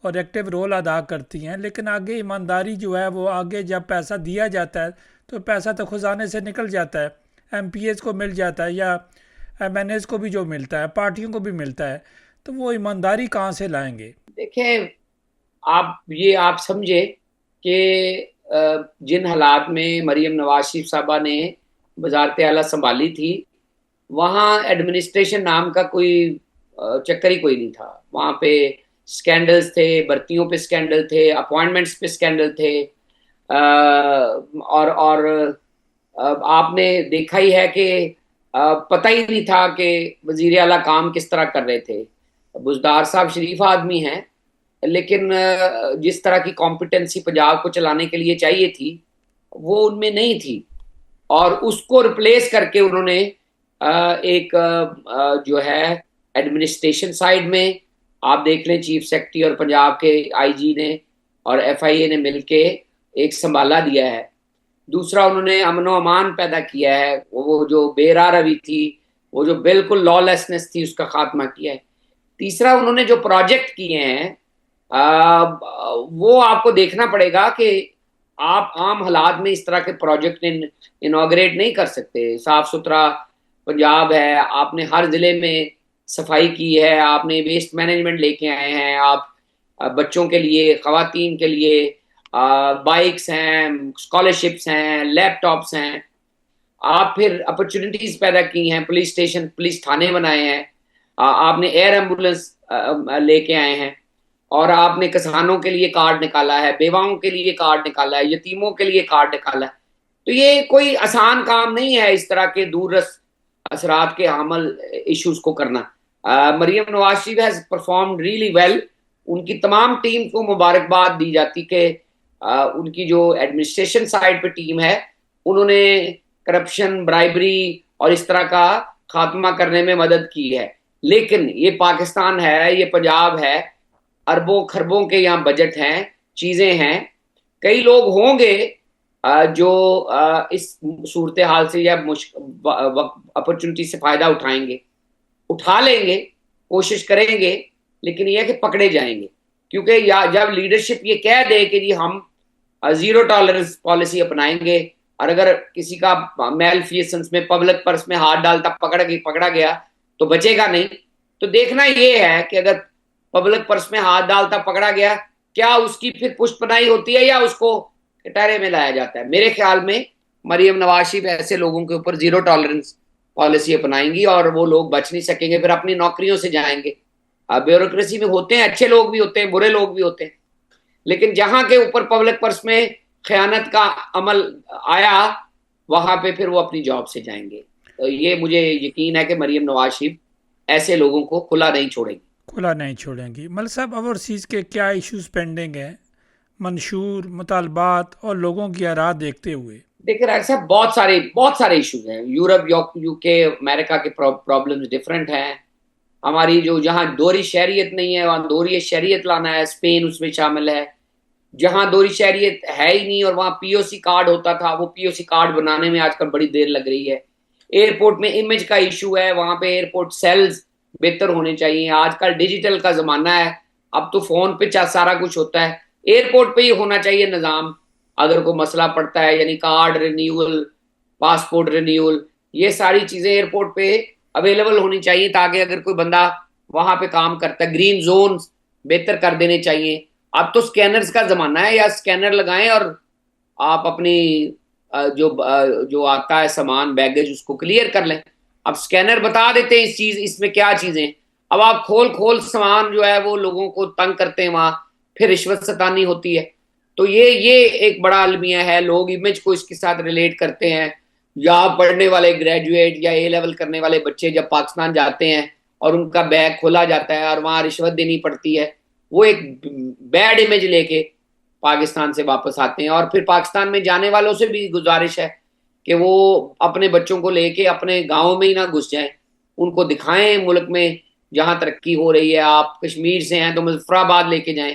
और एक्टिव रोल अदा करती हैं, लेकिन आगे ईमानदारी जो है वो आगे जब पैसा दिया जाता है तो पैसा तो खजाने से निकल जाता है, एमपीएस को मिल जाता है या एमएनएस को भी जो मिलता है, पार्टियों को भी मिलता है, तो वो ईमानदारी कहाँ से लाएंगे? देखें, आप समझे कि जिन हालात में मरियम नवाज शरीफ साहबा ने वजारत आला संभाली थी, वहाँ एडमिनिस्ट्रेशन नाम का कोई चक्कर ही कोई नहीं था। वहाँ पे स्कैंडल्स थे, भर्तियों पे स्कैंडल थे, अपॉइंटमेंट्स पे स्कैंडल थे, और आपने देखा ही है कि पता ही नहीं था कि वजीर आला काम किस तरह कर रहे थे। बुजदार साहब शरीफ आदमी हैं, लेकिन जिस तरह की कॉम्पिटेंसी पंजाब को चलाने के लिए चाहिए थी वो उनमें नहीं थी, और उसको रिप्लेस करके उन्होंने एक जो है एडमिनिस्ट्रेशन साइड में, आप देख लें चीफ सेक्रेटरी और पंजाब के आईजी ने और एफआईए ने मिलके एक संभाला दिया है। दूसरा, उन्होंने अमन व अमान पैदा किया है, वो जो बेरा रवि थी, वो जो बिल्कुल लॉलेसनेस थी, उसका खात्मा किया है। तीसरा, उन्होंने जो प्रोजेक्ट किए हैं वो आपको देखना पड़ेगा कि आप आम हालात में इस तरह के प्रोजेक्ट इनॉग्रेट नहीं कर सकते। साफ सुथरा पंजाब है, आपने हर जिले में सफाई की है, आपने वेस्ट मैनेजमेंट लेके आए हैं, आप बच्चों के लिए, खवातीन के लिए बाइक्स हैं, स्कॉलरशिप्स हैं, लैपटॉप्स हैं, आप फिर अपॉर्चुनिटीज पैदा की हैं, पुलिस स्टेशन, पुलिस थाने बनाए हैं, आपने एयर एम्बुलेंस लेके आए हैं, और आपने किसानों के लिए कार्ड निकाला है, बेवाओं के लिए कार्ड निकाला है, यतीमों के लिए कार्ड निकाला है। तो ये कोई आसान काम नहीं है इस तरह के दूररस असरात के हामल इश्यूज को करना। Maryam Nawaz Sharif has performed really well. उनकी तमाम टीम को मुबारकबाद दी जाती कि उनकी जो एडमिनिस्ट्रेशन साइड पे टीम है, उन्होंने करप्शन, ब्राइबरी और इस तरह का खात्मा करने में मदद की है। लेकिन ये पाकिस्तान है, ये पंजाब है, अरबों खरबों के यहाँ बजट हैं, चीजें हैं। कई लोग होंगे जो इस सूरत हाल से या अपॉर्चुनिटी से फायदा उठा लेंगे, कोशिश करेंगे, लेकिन यह कि पकड़े जाएंगे। क्योंकि या जब लीडरशिप ये कह दे कि जी हम जीरो टॉलरेंस पॉलिसी अपनाएंगे, और अगर किसी का मैलफिसेंस में, पब्लिक पर्स में हाथ डालता पकड़ा गया तो बचेगा नहीं। तो देखना ये है कि अगर पब्लिक पर्स में हाथ डालता पकड़ा गया, क्या उसकी फिर पुष्टपनाही होती है या उसको कटारे में लाया जाता है। मेरे ख्याल में मरियम नवाज शरीफ ऐसे लोगों के ऊपर जीरो टॉलरेंस पॉलिसी अपनाएंगी और वो लोग बच नहीं सकेंगे, फिर अपनी नौकरियों से जाएंगे। ब्यूरोक्रेसी में होते हैं अच्छे लोग भी होते हैं, बुरे लोग भी होते हैं, लेकिन जहां के ऊपर पब्लिक पर्स में खयानत का अमल आया, वहां पे फिर वो अपनी जॉब से जाएंगे। तो ये मुझे यकीन है कि मरियम नवाज शरीफ ऐसे लोगों को खुला नहीं छोड़ेंगी। मलिक साहब, ओवरसीज़ के क्या इश्यूज पेंडिंग हैं, मंशूर, मुतालबात और लोगों की आराह देखते हुए? देखिए राय साहब, बहुत सारे इश्यूज हैं। यूरोप, यूके, अमेरिका के प्रॉब्लम्स डिफरेंट हैं। हमारी जो जहाँ दोहरी शहरियत नहीं है वहाँ दोहरी शहरियत लाना है, स्पेन उसमें शामिल है। जहाँ दोहरी शहरियत है ही नहीं और वहाँ पीओसी कार्ड होता था, वो पीओसी कार्ड बनाने में आजकल बड़ी देर लग रही है। एयरपोर्ट में इमेज का इशू है, वहाँ पे एयरपोर्ट सेल्स बेहतर होने चाहिए। आजकल डिजिटल का जमाना है, अब तो फोन पे सारा कुछ होता है। एयरपोर्ट पे ही होना चाहिए निज़ाम, अगर कोई मसला पड़ता है, यानी कार्ड रिन्यूअल, पासपोर्ट रिन्यूअल, ये सारी चीजें एयरपोर्ट पे अवेलेबल होनी चाहिए, ताकि अगर कोई बंदा वहां पे काम करता है, ग्रीन जोन बेहतर कर देने चाहिए। अब तो स्कैनर्स का जमाना है, या स्कैनर लगाएं और आप अपनी जो आता है सामान, बैगेज, उसको क्लियर कर लें। अब स्कैनर बता देते हैं इसमें क्या चीजें। अब आप खोल सामान जो है वो लोगों को तंग करते हैं, वहां फिर रिश्वत सतानी होती है। तो ये एक बड़ा अलमिया है। लोग इमेज को इसके साथ रिलेट करते हैं। या पढ़ने वाले ग्रेजुएट या ए लेवल करने वाले बच्चे जब पाकिस्तान जाते हैं और उनका बैग खोला जाता है और वहां रिश्वत देनी पड़ती है, वो एक बैड इमेज लेके पाकिस्तान से वापस आते हैं। और फिर पाकिस्तान में जाने वालों से भी गुजारिश है कि वो अपने बच्चों को लेके अपने गाँव में ही ना घुस जाएं, उनको दिखाएं मुल्क में जहाँ तरक्की हो रही है। आप कश्मीर से हैं तो मुजफ्फराबाद लेके जाएं,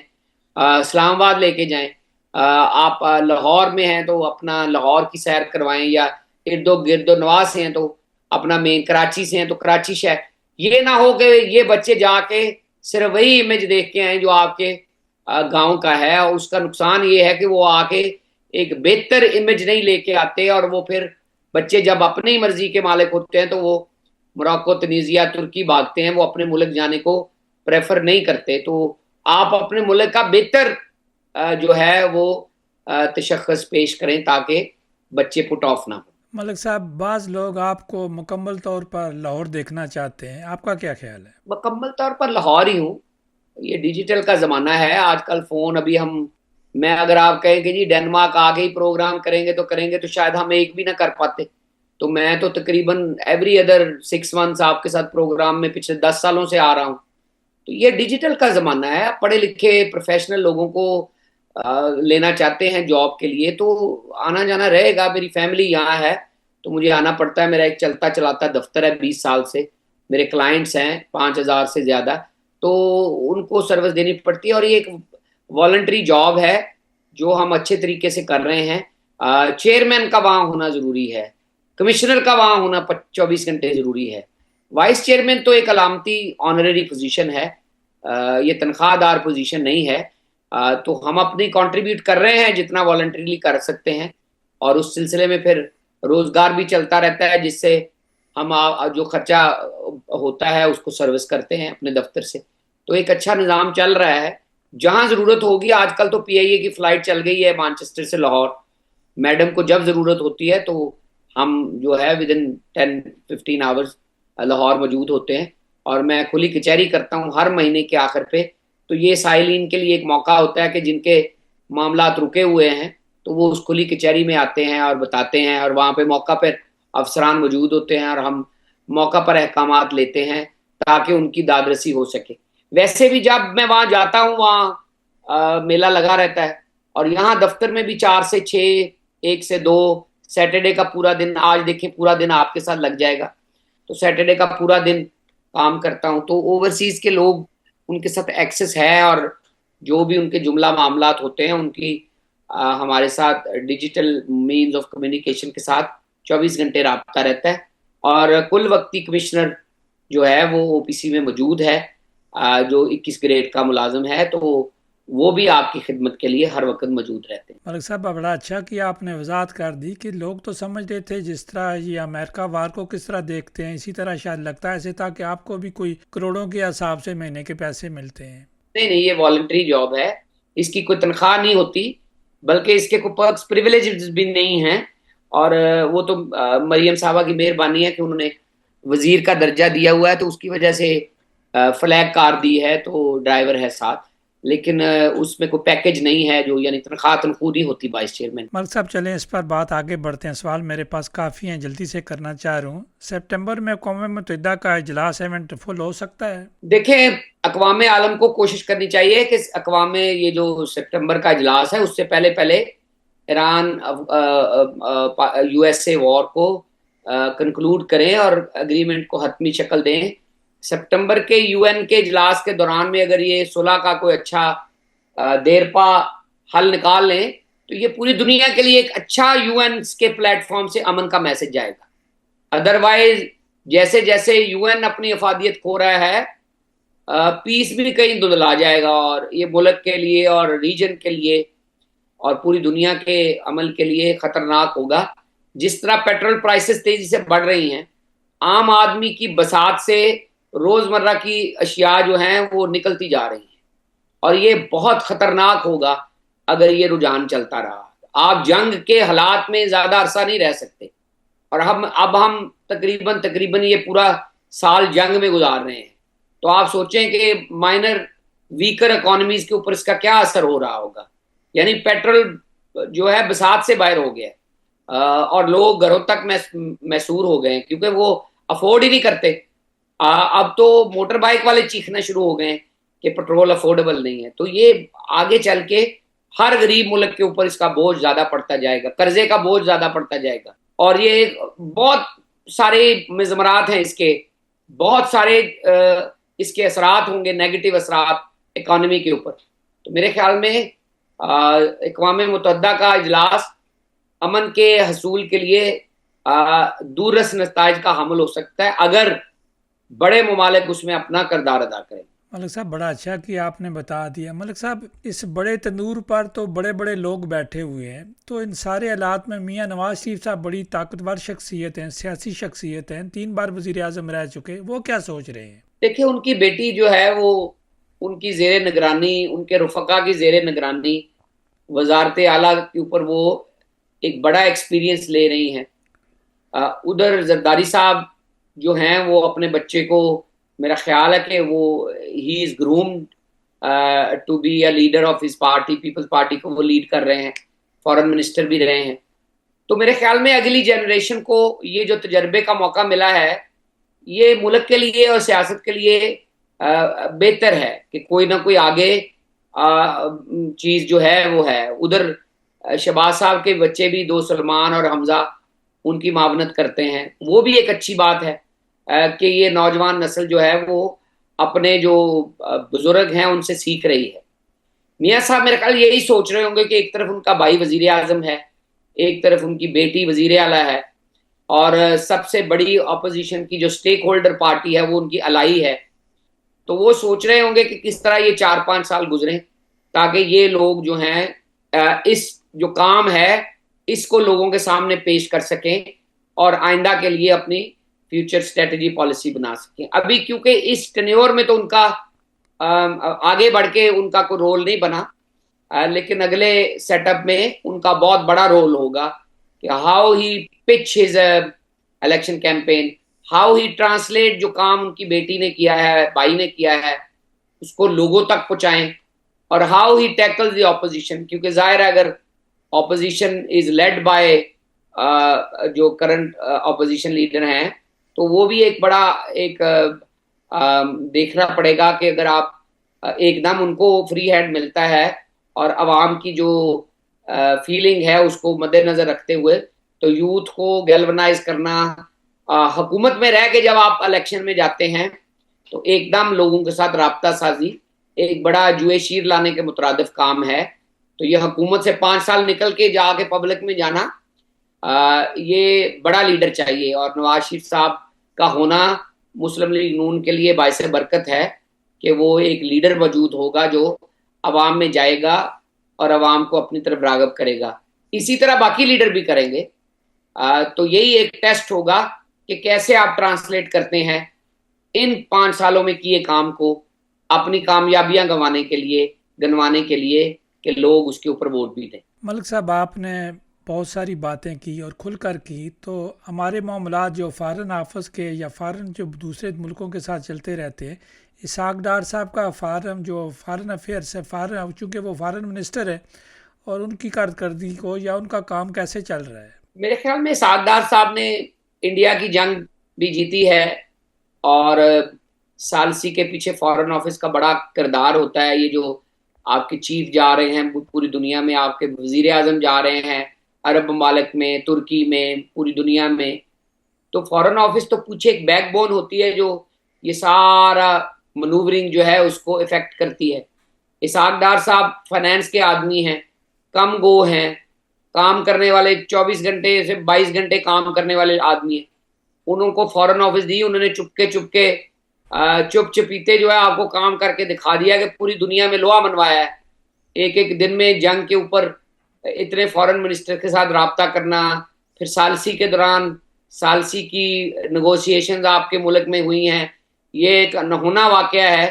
इस्लामाबाद लेके जाएं, आप लाहौर में हैं तो अपना लाहौर की सैर करवाएं, या इर्दो गिर्दो नवाज से हैं तो अपना मेन कराची से हैं तो कराची शहर। ये ना हो कि ये बच्चे जाके सिर्फ वही इमेज देख के आए जो आपके गांव का है। और उसका नुकसान ये है कि वो आके एक बेहतर इमेज नहीं लेके आते, और वो फिर बच्चे जब अपनी मर्जी के मालिक होते हैं तो वो मोरक्को, तुनीजिया, तुर्की भागते हैं, वो अपने मुल्क जाने को प्रेफर नहीं करते। तो आप अपने मुल्क का बेहतर जो है वो तशख्खुस पेश करें ताकि बच्चे पुट ऑफ ना हो। मलिक साहब, बाज़ लोग आपको मुकम्मल तौर पर लाहौर देखना चाहते हैं, आपका क्या ख्याल है? मुकम्मल तौर पर लाहौर ही हूँ। ये डिजिटल का ज़माना है आजकल। फ़ोन अभी मैं अगर आप कहें कि जी डेनमार्क आगे ही प्रोग्राम करेंगे तो शायद हम एक भी ना कर पाते। तो मैं तो तकरीबन एवरी अदर 6 मंथ्स आपके साथ प्रोग्राम में पिछले 10 सालों से आ रहा हूँ। तो ये डिजिटल का ज़माना है। पढ़े लिखे प्रोफेशनल लोगों को लेना चाहते हैं जॉब के लिए तो आना जाना रहेगा। मेरी फैमिली यहाँ है तो मुझे आना पड़ता है। मेरा एक चलता चलाता दफ्तर है 20 साल से। मेरे क्लाइंट्स हैं 5,000 से ज़्यादा, तो उनको सर्विस देनी पड़ती है। और ये एक वॉलंटरी जॉब है जो हम अच्छे तरीके से कर रहे हैं। चेयरमैन का वहाँ होना ज़रूरी है, कमिश्नर का वहाँ होना 24 घंटे ज़रूरी है। वाइस चेयरमैन तो एक अलामती ऑनररी पोजीशन है, ये तनख्वाहदार पोजीशन नहीं है। तो हम अपनी कंट्रीब्यूट कर रहे हैं जितना वॉलंटरीली कर सकते हैं, और उस सिलसिले में फिर रोजगार भी चलता रहता है जिससे हम जो खर्चा होता है उसको सर्विस करते हैं अपने दफ्तर से। तो एक अच्छा निज़ाम चल रहा है। जहां ज़रूरत होगी, आजकल तो पीआईए की फ़्लाइट चल गई है मैनचेस्टर से लाहौर। मैडम को जब ज़रूरत होती है तो हम जो है विद इन 10-15 आवर्स लाहौर मौजूद होते हैं। और मैं खुली कचहरी करता हूँ हर महीने के आखिर पे। तो ये साइलिन के लिए एक मौका होता है कि जिनके मामलात रुके हुए हैं तो वो उस खुली कचहरी में आते हैं और बताते हैं, और वहाँ पे मौका पर अफसरान मौजूद होते हैं और हम मौका पर अहकामात लेते हैं ताकि उनकी दादरसी हो सके। वैसे भी जब मैं वहाँ जाता हूँ वहाँ मेला लगा रहता है, और यहाँ दफ्तर में भी 4 से 6, 1 से 2 सैटरडे का पूरा दिन, आज देखें पूरा दिन आपके साथ लग जाएगा। तो सैटरडे का पूरा दिन काम करता हूँ। तो ओवरसीज के लोग, उनके साथ एक्सेस है, और जो भी उनके जुमला मामलात होते हैं उनकी हमारे साथ डिजिटल मीन्स ऑफ कम्युनिकेशन के साथ 24 घंटे राब्ता रहता है। और कुल वक्ती कमिश्नर जो है वो ओपीसी में मौजूद है, जो 21 ग्रेड का मुलाजिम है, तो वो भी आपकी खिदमत के लिए हर वक्त मौजूद रहते हैं। मलिक साहब, बड़ा अच्छा कि आपने वजाहत कर दी कि लोग तो समझते थे जिस तरह ये अमेरिका वार को किस तरह देखते हैं, इसी तरह शायद लगता है ऐसे था कि आपको भी कोई करोड़ों के हिसाब से महीने के पैसे मिलते हैं। नहीं नहीं, ये वॉलंटरी जॉब है, इसकी कोई तनख्वाह नहीं होती, बल्कि इसके कोई पर्क्स प्रिविलेजेस भी नहीं हैं। और वो तो मरियम साहबा की मेहरबानी है कि उन्होंने वजीर का दर्जा दिया हुआ है तो उसकी वजह से फ्लैग कार दी है तो ड्राइवर है साथ। लेकिन उसमें कोई पैकेज नहीं है जो, यानी तनख्वाह तनखूद ही होती वाइस चेयरमैन। मलिक साहब, चलें इस पर बात आगे बढ़ते हैं। सवाल मेरे पास काफ़ी हैं, जल्दी से करना चाह रहा हूँ। सितंबर में अक़वाम मुत्तहिदा का इजलास इवेंट फुल हो सकता है? देखें, अक़वाम आलम को कोशिश करनी चाहिए कि अक़वाम ये जो सितंबर का इजलास है उससे पहले पहले ईरान यूएसए वॉर को कंक्लूड करें और अग्रीमेंट को हतमी शक्ल दें। सितंबर के यूएन के इजलास के दौरान में अगर ये सुलह का कोई अच्छा देरपा हल निकाल लें तो ये पूरी दुनिया के लिए एक अच्छा यूएन के प्लेटफॉर्म से अमन का मैसेज जाएगा। अदरवाइज जैसे जैसे यूएन अपनी अफादियत खो रहा है, पीस भी कहीं धुंधला जाएगा, और ये मुल्क के लिए और रीजन के लिए और पूरी दुनिया के अमल के लिए खतरनाक होगा। जिस तरह पेट्रोल प्राइसेस तेजी से बढ़ रही हैं, आम आदमी की बसात से रोजमर्रा की अशिया जो हैं वो निकलती जा रही हैं, और ये बहुत खतरनाक होगा अगर ये रुझान चलता रहा। आप जंग के हालात में ज्यादा अरसा नहीं रह सकते, और हम तकरीबन ये पूरा साल जंग में गुजार रहे हैं। तो आप सोचें कि माइनर वीकर इकोनॉमीज के ऊपर इसका क्या असर हो रहा होगा। यानी पेट्रोल जो है बसात से बाहर हो गया है, और लोग घरों तक मैसूर हो गए हैं क्योंकि वो अफोर्ड ही नहीं करते। अब तो मोटर बाइक वाले चीखना शुरू हो गए हैं कि पेट्रोल अफोर्डेबल नहीं है। तो ये आगे चल के हर गरीब मुल्क के ऊपर इसका बोझ ज्यादा पड़ता जाएगा, कर्जे का बोझ ज्यादा पड़ता जाएगा। और ये बहुत सारे मिज़मरात हैं इसके, बहुत सारे इसके असरात होंगे, नेगेटिव असरात इकोनॉमी के ऊपर। तो मेरे ख्याल में अक़वाम मुत्तहिदा का इजलास अमन के हसूल के लिए दूररस नताइज का हामिल हो सकता है अगर बड़े ममालिक उसमें अपना किरदार अदा करें। मलिक साहब बड़ा अच्छा कि आपने बता दिया। मलिक साहब इस बड़े तंदूर पर तो बड़े बड़े लोग बैठे हुए हैं, तो इन सारे हालात में मियाँ नवाज शरीफ साहब बड़ी ताकतवर शख्सियत हैं, सियासी शख्सियत हैं, 3 बार वज़ीर आज़म रह चुके, वो क्या सोच रहे हैं? देखिए उनकी बेटी जो है वो उनकी ज़ेर निगरानी, उनके रुफ़का की ज़ेर निगरानी वजारत आला के ऊपर वो एक बड़ा एक्सपीरियंस ले रही हैं। उधर जरदारी साहब जो हैं वो अपने बच्चे को, मेरा ख्याल है कि वो ही is groomed to be a leader of his party, people's party को वो लीड कर रहे हैं, फॉरेन मिनिस्टर भी रहे हैं। तो मेरे ख्याल में अगली जनरेशन को ये जो तजर्बे का मौका मिला है, ये मुल्क के लिए और सियासत के लिए बेहतर है कि कोई ना कोई आगे चीज जो है वो है। उधर शहबाज साहब के बच्चे भी, 2 सलमान और हमजा, उनकी मावनत करते हैं, वो भी एक अच्छी बात है कि ये नौजवान नस्ल जो है वो अपने जो बुजुर्ग हैं उनसे सीख रही है। मियाँ साहब मेरे ख्याल यही सोच रहे होंगे कि एक तरफ उनका भाई वजीर आजम है, एक तरफ उनकी बेटी वजीर आला है, और सबसे बड़ी अपोजिशन की जो स्टेक होल्डर पार्टी है वो उनकी अलाई है। तो वो सोच रहे होंगे कि किस तरह ये 4-5 साल गुजरे ताकि ये लोग जो हैं इस जो काम है इसको लोगों के सामने पेश कर सकें और आइंदा के लिए अपनी फ्यूचर स्ट्रेटजी पॉलिसी बना सकें। अभी क्योंकि इस टेन्योर में तो उनका आगे बढ़ के उनका कोई रोल नहीं बना, लेकिन अगले सेटअप में उनका बहुत बड़ा रोल होगा कि how he pitch his election campaign, how he translate जो काम उनकी बेटी ने किया है, भाई ने किया है, उसको लोगों तक पहुंचाएं, और how he tackle the opposition. क्योंकि जाहिर है अगर ऑपोजिशन इज लेड बाय जो करंट ऑपोजिशन लीडर हैं तो वो भी एक बड़ा एक देखना पड़ेगा कि अगर आप एकदम उनको फ्री हैंड मिलता है और अवाम की जो फीलिंग है उसको मद्देनजर रखते हुए, तो यूथ को गैल्वनाइज करना, हुकूमत में रह के जब आप इलेक्शन में जाते हैं तो एकदम लोगों के साथ राब्ता साजी एक बड़ा जुए शीर लाने के मुतरादिफ काम है। तो ये हुकूमत से 5 साल निकल के जाके पब्लिक में जाना, ये बड़ा लीडर चाहिए, और नवाज शरीफ साहब का होना मुस्लिम लीग नून के लिए बाइस बरकत है कि वो एक लीडर मौजूद होगा जो अवाम में जाएगा और अवाम को अपनी तरफ राग़िब करेगा। इसी तरह बाकी लीडर भी करेंगे। तो यही एक टेस्ट होगा कि कैसे आप ट्रांसलेट करते हैं इन 5 सालों में किए काम को अपनी कामयाबियां गनवाने के लिए कि लोग उसके ऊपर वोट भी दें। मलिक साहब आपने बहुत सारी बातें की और खुलकर की, तो हमारे मामलात जो फ़ॉरेन ऑफिस के या फ़ॉरेन जो दूसरे मुल्कों के साथ चलते रहते हैं, इसहाक डार साहब का फ़ॉरेन अफेयर्स है, चूँकि वो फ़ॉरेन मिनिस्टर है, और उनकी कारकर्दगी को या उनका काम कैसे चल रहा है? मेरे ख्याल में इसहाक डार साहब ने इंडिया की जंग भी जीती है, और सालसी के पीछे फॉरेन ऑफिस का बड़ा किरदार होता है। ये जो आपके चीफ जा रहे हैं पूरी दुनिया में, आपके वजीर आजम जा रहे हैं अरब ममालिक में, तुर्की में, पूरी दुनिया में, तो फॉरेन ऑफिस तो पीछे एक बैकबोन होती है जो ये सारा मनूवरिंग जो है उसको इफेक्ट करती है। इसहाक डार साहब फाइनेंस के आदमी हैं, कम गो हैं, काम करने वाले 24 घंटे से 22 घंटे काम करने वाले आदमी हैं। उनको फॉरेन ऑफिस दी, उन्होंने चुप चपीते जो है आपको काम करके दिखा दिया कि पूरी दुनिया में लोहा मनवाया है। एक एक दिन में जंग के ऊपर इतने फॉरेन मिनिस्टर के साथ राब्ता करना, फिर सालसी के दौरान सालसी की नेगोशिएशंस आपके मुल्क में हुई हैं। ये एक नहोना वाकया है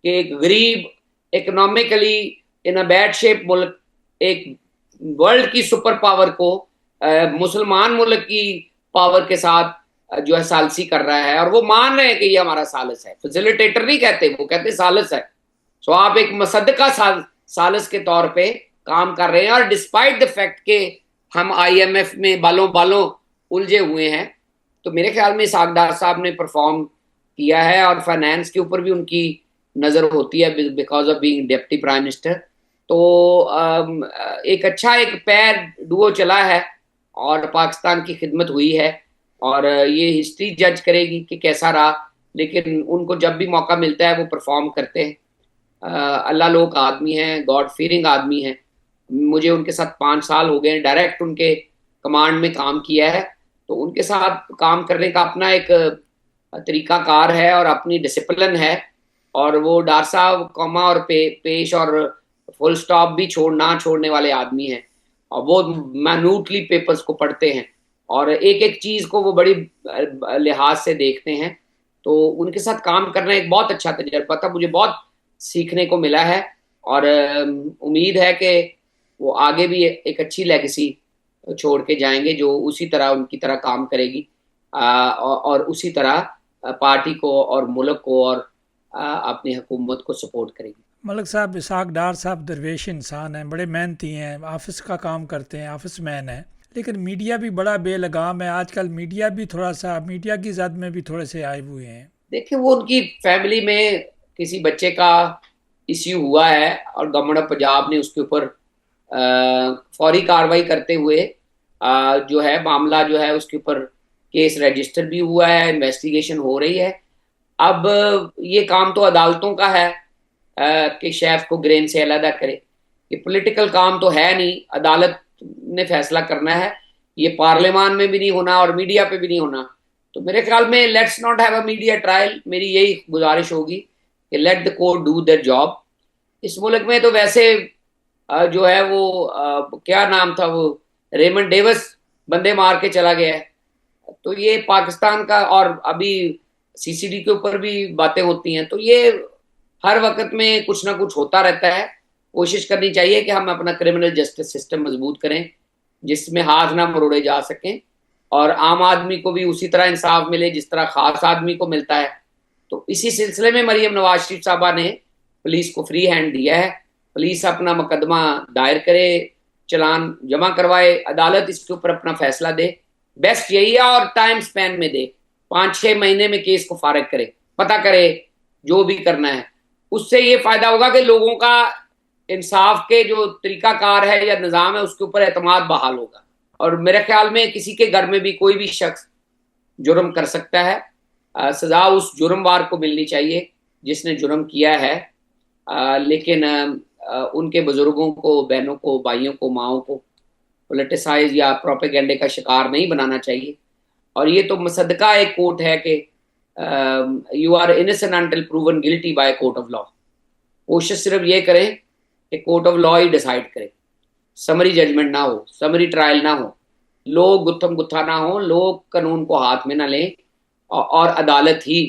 कि एक गरीब, economically in a bad shape मुल्क एक वर्ल्ड की सुपर पावर को मुसलमान मुल्क की पावर के साथ जो है सालसी कर रहा है, और वो मान रहे हैं कि ये हमारा सालिस है। फैसिलिटेटर नहीं कहते, वो कहते सालिस है। सो आप एक मसदका सालिस के तौर पे काम कर रहे हैं, और डिस्पाइट द फैक्ट के हम IMF में बालों उलझे हुए हैं। तो मेरे ख्याल में इसहाक डार साहब ने परफॉर्म किया है, और फाइनेंस के ऊपर भी उनकी नजर होती है because of being deputy prime minister. तो एक अच्छा एक पैर डुओ चला है और पाकिस्तान की खिदमत हुई है, और ये हिस्ट्री जज करेगी कि कैसा रहा। लेकिन उनको जब भी मौका मिलता है वो परफॉर्म करते हैं। अल्लाह लोग आदमी हैं, गॉड फीयरिंग आदमी हैं। मुझे उनके साथ 5 साल हो गए, डायरेक्ट उनके कमांड में काम किया है। तो उनके साथ काम करने का अपना एक तरीकाकार है और अपनी डिसिप्लिन है। और वो डार साहब कॉमा और पेश और फुल स्टॉप भी ना छोड़ने वाले आदमी हैं। और वो मैन्यूटली पेपर्स को पढ़ते हैं और एक एक चीज को वो बड़ी लिहाज से देखते हैं। तो उनके साथ काम करना एक बहुत अच्छा तजर्बा था, मुझे बहुत सीखने को मिला है। और उम्मीद है कि वो आगे भी एक अच्छी लेगेसी छोड़ के जाएंगे जो उसी तरह उनकी तरह काम करेगी, और उसी तरह पार्टी को और मुल्क को और अपनी हुकूमत को सपोर्ट करेगी। मलिक साहब, इसहाक डार साहब दरवेश इंसान हैं, बड़े मेहनती हैं, ऑफिस का काम करते हैं, ऑफिस मैन हैं, लेकिन मीडिया भी बड़ा बेलगाम है आजकल। मीडिया भी थोड़ा सा, मीडिया की जद में भी थोड़े से आए हुए हैं। देखिए, वो उनकी फैमिली में किसी बच्चे का इश्यू हुआ है और गवर्नमेंट ऑफ पंजाब ने उसके ऊपर फौरी कार्रवाई करते हुए जो है मामला जो है उसके ऊपर केस रजिस्टर भी हुआ है, इन्वेस्टिगेशन हो रही है। अब ये काम तो अदालतों का है कि शेफ को ग्रेन से अलग करे। ये पॉलिटिकल काम तो है नहीं, अदालत ने फैसला करना है। ये पार्लियामान में भी नहीं होना और मीडिया पे भी नहीं होना। तो मेरे ख्याल में let's not have a media trial. मेरी यही गुजारिश होगी कि let the court do their job. इस मुल्क में तो वैसे जो है वो क्या नाम था वो, रेमंड डेविस बंदे मार के चला गया है। तो ये पाकिस्तान का, और अभी सीसीडी के ऊपर भी बातें होती हैं। तो ये हर वक्त में कुछ ना कुछ होता रहता है। कोशिश करनी चाहिए कि हम अपना क्रिमिनल जस्टिस सिस्टम मजबूत करें जिसमें हाथ ना मरोड़े जा सकें और आम आदमी को भी उसी तरह इंसाफ मिले जिस तरह खास आदमी को मिलता है। तो इसी सिलसिले में मरियम नवाज शरीफ साहबा ने पुलिस को फ्री हैंड दिया है। पुलिस अपना मुकदमा दायर करे, चलान जमा करवाए, अदालत इसके ऊपर अपना फैसला दे। बेस्ट यही है, और टाइम स्पैन में दे, 5-6 महीने में केस को फारिग करे, पता करे जो भी करना है। उससे ये फायदा होगा कि लोगों का इंसाफ के जो तरीकाकार है या निज़ाम है उसके ऊपर एतमाद बहाल होगा। और मेरे ख्याल में किसी के घर में भी कोई भी शख्स जुर्म कर सकता है, सजा उस जुर्मवार को मिलनी चाहिए जिसने जुर्म किया है। लेकिन उनके बुजुर्गों को, बहनों को, भाइयों को, माओं को पोलिटिसाइज या प्रोपेगेंडे का शिकार नहीं बनाना चाहिए। और ये तो मसदका एक कोर्ट है कि you are innocent until proven guilty by court of law. कोशिश सिर्फ ये करें कि कोर्ट ऑफ लॉ ही डिसाइड करे, समरी जजमेंट ना हो, समरी ट्रायल ना हो, लोग गुत्थम गुत्था ना हो, लोग कानून को हाथ में ना लें, और अदालत ही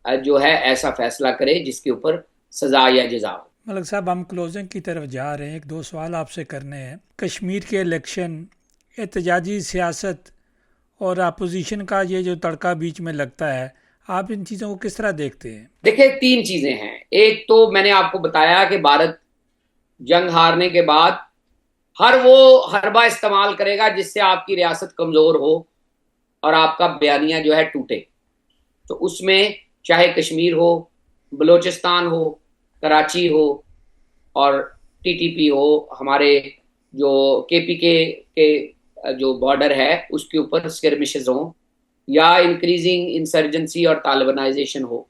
जो है ऐसा फैसला करे जिसके ऊपर सजा या जजा हो। मलिक साहब, हम क्लोजिंग की तरफ जा रहे हैं। 1-2 सवाल आपसे करने हैं। कश्मीर के इलेक्शन, एहतजाजी सियासत और अपोजिशन का ये जो तड़का बीच में लगता है, आप इन चीज़ों को किस तरह देखते हैं? देखिए, 3 चीजें हैं। एक तो मैंने आपको बताया कि भारत जंग हारने के बाद हर वो हरबा इस्तेमाल करेगा जिससे आपकी रियासत कमजोर हो और आपका बयानिया जो है टूटे। तो उसमें चाहे कश्मीर हो, बलोचिस्तान हो, कराची हो और टीटीपी हो, हमारे जो केपीके के जो बॉर्डर है उसके ऊपर स्किर्मिशेस हो, या इंक्रीजिंग इंसर्जेंसी और तालिबानाइजेशन हो।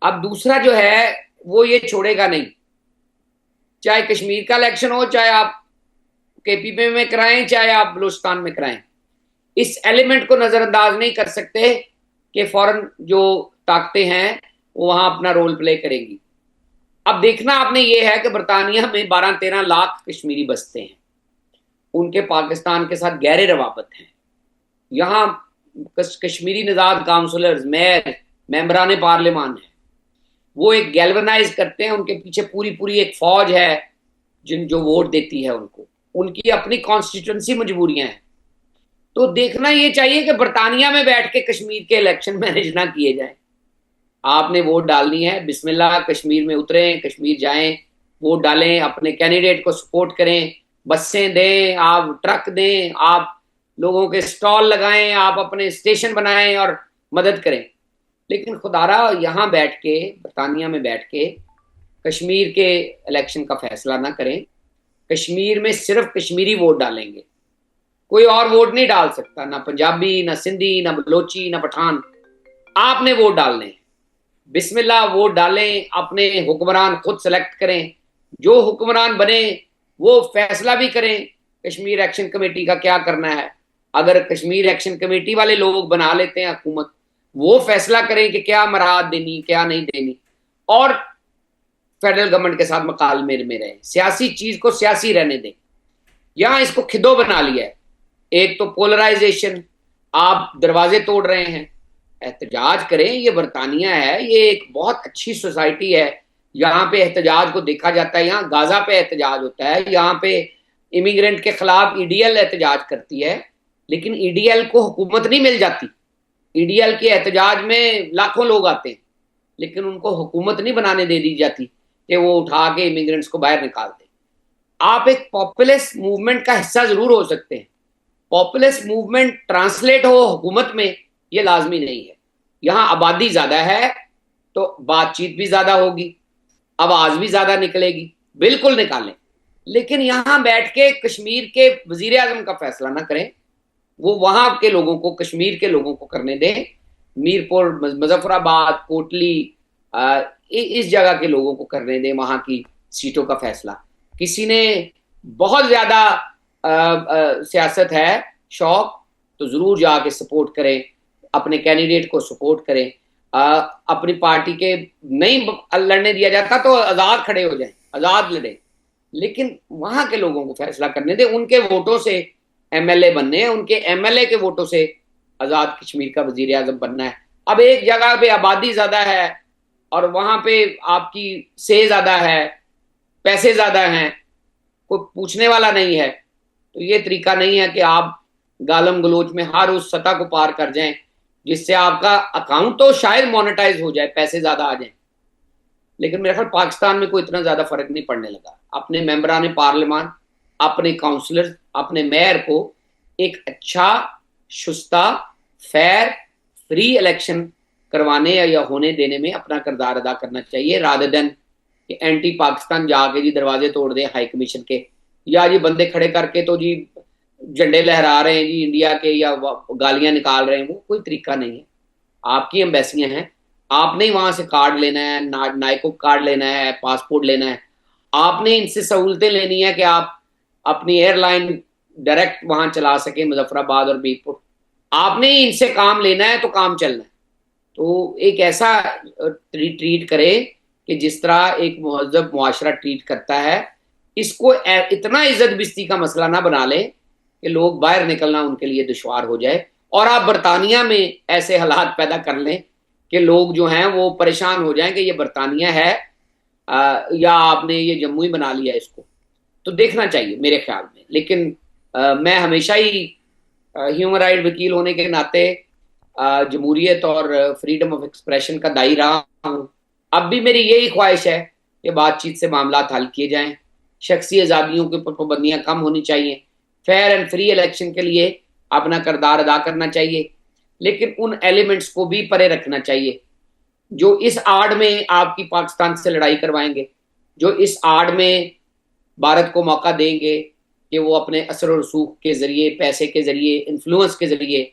अब दूसरा जो है वो ये छोड़ेगा नहीं, चाहे कश्मीर का इलेक्शन हो, चाहे आप केपीपी में कराएं, चाहे आप बलूचिस्तान में कराएं। इस एलिमेंट को नजरअंदाज नहीं कर सकते कि फॉरेन जो ताकतें हैं वो वहां अपना रोल प्ले करेंगी। अब देखना आपने ये है कि बरतानिया में 12-13 लाख कश्मीरी बसते हैं, उनके पाकिस्तान के साथ गहरे रवाबत हैं। यहाँ कश्मीरी निजात काउंसलर्स, मेयर, मेंबरान पार्लियामान है, वो एक गैल्वनाइज करते हैं। उनके पीछे पूरी पूरी एक फौज है जो वोट देती है उनको, उनकी अपनी कॉन्स्टिट्यूंसी मजबूरियां हैं। तो देखना ये चाहिए कि बरतानिया में बैठ के कश्मीर के इलेक्शन मैनेज ना किए जाए। आपने वोट डालनी है, बिस्मिल्लाह कश्मीर में उतरें, कश्मीर जाएं, वोट डालें, अपने कैंडिडेट को सपोर्ट करें, बसें दें, आप ट्रक दें, आप लोगों के स्टॉल लगाएं, आप अपने स्टेशन बनाएं और मदद करें। लेकिन खुदारा यहाँ बैठ के, बरतानिया में बैठ के कश्मीर के इलेक्शन का फैसला ना करें। कश्मीर में सिर्फ कश्मीरी वोट डालेंगे, कोई और वोट नहीं डाल सकता, ना पंजाबी, ना सिंधी, ना बलोची, ना पठान। आपने वोट डालने हैं, बिस्मिल्लाह वोट डालें, अपने हुक्मरान खुद सेलेक्ट करें, जो हुक्मरान बने वो फैसला भी करें कश्मीर एक्शन कमेटी का क्या करना है। अगर कश्मीर एक्शन कमेटी वाले लोग बना लेते हैं हुकूमत, वो फैसला करें कि क्या मराद देनी क्या नहीं देनी, और फेडरल गवर्नमेंट के साथ मकालमेल में रहे, सियासी चीज को सियासी रहने दें। यहां इसको खिदो बना लिया है। एक तो पोलराइजेशन, आप दरवाजे तोड़ रहे हैं, एहतजाज करें, ये बरतानिया है, ये एक बहुत अच्छी सोसाइटी है, यहाँ पे एहतजाज को देखा जाता है, यहाँ गाजा पे एहतजाज होता है, यहाँ पे इमिग्रेंट के खिलाफ ईडीएल एहतजाज करती है, लेकिन ईडीएल को हुकूमत नहीं मिल जाती। ईडीएल के एहतजाज में लाखों लोग आते हैं, लेकिन उनको हुकूमत नहीं बनाने दे दी जाती कि वो उठा के इमिग्रेंट्स को बाहर निकाल दें। आप एक पॉपुलिस्ट मूवमेंट का हिस्सा जरूर हो सकते हैं, पॉपुलिस्ट मूवमेंट ट्रांसलेट हो हुकूमत में ये लाजमी नहीं है। यहाँ आबादी ज्यादा है तो बातचीत भी ज्यादा होगी, आवाज भी ज्यादा निकलेगी, बिल्कुल निकालें, लेकिन यहाँ बैठ के कश्मीर के वजीर आजम का फैसला ना करें, वो वहां के लोगों को, कश्मीर के लोगों को करने दें। मीरपुर, मुजफ्फराबाद, कोटली, इस जगह के लोगों को करने दें वहां की सीटों का फैसला। किसी ने बहुत ज्यादा सियासत है, शौक, तो जरूर जाके सपोर्ट करें, अपने कैंडिडेट को सपोर्ट करें। अपनी पार्टी के नहीं लड़ने दिया जाता तो आजाद खड़े हो जाएं, आजाद लड़े, लेकिन वहां के लोगों को फैसला करने दें। उनके वोटों से एमएलए बनने हैं, उनके एमएलए के वोटों से आजाद कश्मीर का वजीर आजम बनना है। अब एक जगह पे आबादी ज्यादा है और वहां पे आपकी से ज्यादा है, पैसे ज्यादा हैं, कोई पूछने वाला नहीं है, तो ये तरीका नहीं है कि आप गालम गलोच में हर उस सतह को पार कर जाएं जिससे आपका अकाउंट तो शायद मोनेटाइज हो जाए, पैसे ज्यादा आ जाएं, लेकिन मेरे ख्याल पाकिस्तान में कोई इतना ज्यादा फर्क नहीं पड़ने लगा। अपने मेंबरान पार्लियामान, अपने काउंसलर, अपने मेयर को एक अच्छा, शुस्ता, फेयर, फ्री इलेक्शन करवाने या होने देने में अपना किरदार अदा करना चाहिए, रादर देन कि एंटी पाकिस्तान जाके जी दरवाजे तोड़ दे हाई कमीशन के, या जी बंदे खड़े करके तो जी झंडे लहरा रहे हैं जी इंडिया के, या गालियां निकाल रहे हैं। वो कोई तरीका नहीं है। आपकी एम्बेसियां हैं, आपने ही वहां से कार्ड लेना है, नायको कार्ड लेना है, पासपोर्ट लेना है, आपने इनसे सहूलतें लेनी है कि आप अपनी एयरलाइन डायरेक्ट वहां चला सके, मुजफ्फराबाद और मीरपुर। आपने ही इनसे काम लेना है तो काम चलना है। तो एक ऐसा ट्रीट करे कि जिस तरह एक महजब मुआशरा ट्रीट करता है, इसको इतना इज्जत बिस्ती का मसला ना बना ले कि लोग बाहर निकलना उनके लिए दुश्वार हो जाए, और आप बरतानिया में ऐसे हालात पैदा कर लें कि लोग जो हैं वो परेशान हो जाएं कि ये बरतानिया है या आपने ये जम्मू ही बना लिया इसको। तो देखना चाहिए मेरे ख्याल में। लेकिन मैं हमेशा ही ह्यूमन राइट वकील होने के नाते जमहूरियत और फ्रीडम ऑफ एक्सप्रेशन का दाई रहा हूँ। अब भी मेरी यही ख्वाहिश है कि बातचीत से मामला हल किए जाएं, शख्सी आज़ादियों के ऊपर पाबंदियां कम होनी चाहिए, फेयर एंड फ्री इलेक्शन के लिए अपना किरदार अदा करना चाहिए, लेकिन उन एलिमेंट्स को भी परे रखना चाहिए जो इस आड़ में आपकी पाकिस्तान से लड़ाई करवाएंगे, जो इस आड़ में भारत को मौका देंगे कि वो अपने असर और रसूख के जरिए, पैसे के जरिए, इन्फ्लुएंस के जरिए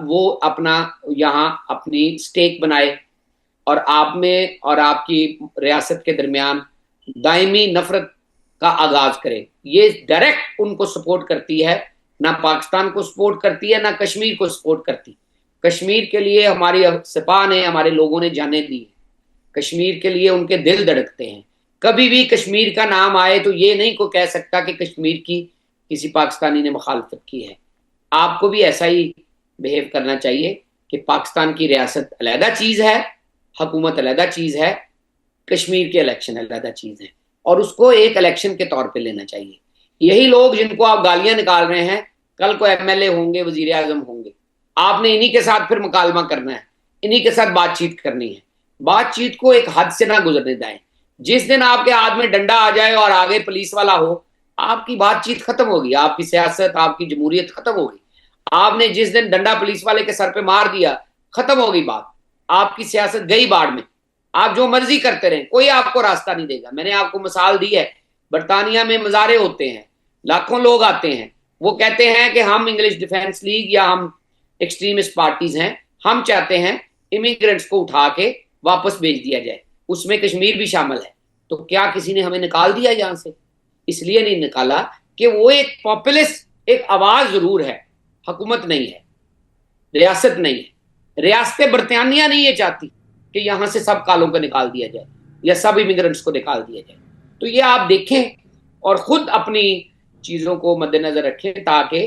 वो अपना यहाँ अपनी स्टेक बनाए और आप में और आपकी रियासत के दरमियान दायमी नफरत का आगाज करे। ये डायरेक्ट उनको सपोर्ट करती है, ना पाकिस्तान को सपोर्ट करती है, ना कश्मीर को सपोर्ट करती। कश्मीर के लिए हमारी सिपाह ने, हमारे लोगों ने जाने दी, कश्मीर के लिए उनके दिल धड़कते हैं। कभी भी कश्मीर का नाम आए तो ये नहीं को कह सकता कि कश्मीर की किसी पाकिस्तानी ने मुखालफत की है। आपको भी ऐसा ही बिहेव करना चाहिए कि पाकिस्तान की रियासत अलहदा चीज है, हुकूमत अलहदा चीज है, कश्मीर के इलेक्शन अलहदा चीज है, और उसको एक इलेक्शन के तौर पे लेना चाहिए। यही लोग जिनको आप गालियां निकाल रहे हैं कल को एमएलए होंगे, वजीर आजम होंगे, आपने इन्हीं के साथ फिर मुकालमा करना है, इन्हीं के साथ बातचीत करनी है। बातचीत को एक हद से ना गुजरने दें। जिस दिन आपके हाथ में डंडा आ जाए और आगे पुलिस वाला हो, आपकी बातचीत खत्म होगी, आपकी सियासत, आपकी जमहूरियत खत्म होगी। आपने जिस दिन डंडा पुलिस वाले के सर पे मार दिया, खत्म होगी बात। आपकी सियासत गई बाढ़ में, आप जो मर्जी करते रहें, कोई आपको रास्ता नहीं देगा। मैंने आपको मिसाल दी है, बरतानिया में मजारे होते हैं, लाखों लोग आते हैं, वो कहते हैं कि हम इंग्लिश डिफेंस लीग या हम एक्सट्रीमिस्ट पार्टीज हैं, हम चाहते हैं इमिग्रेंट्स को उठा के वापस भेज दिया जाए, उसमें कश्मीर भी शामिल है। तो क्या किसी ने हमें निकाल दिया यहां से? इसलिए नहीं निकाला कि वो एक पॉपुलिस्ट एक आवाज जरूर है, हुकूमत नहीं है, रियासत नहीं है। रियासत बरतानिया नहीं ये चाहती कि यहां से सब कालों को निकाल दिया जाए या सब इमिग्रेंट्स को निकाल दिया जाए। तो ये आप देखें और खुद अपनी चीजों को मद्देनजर रखें ताकि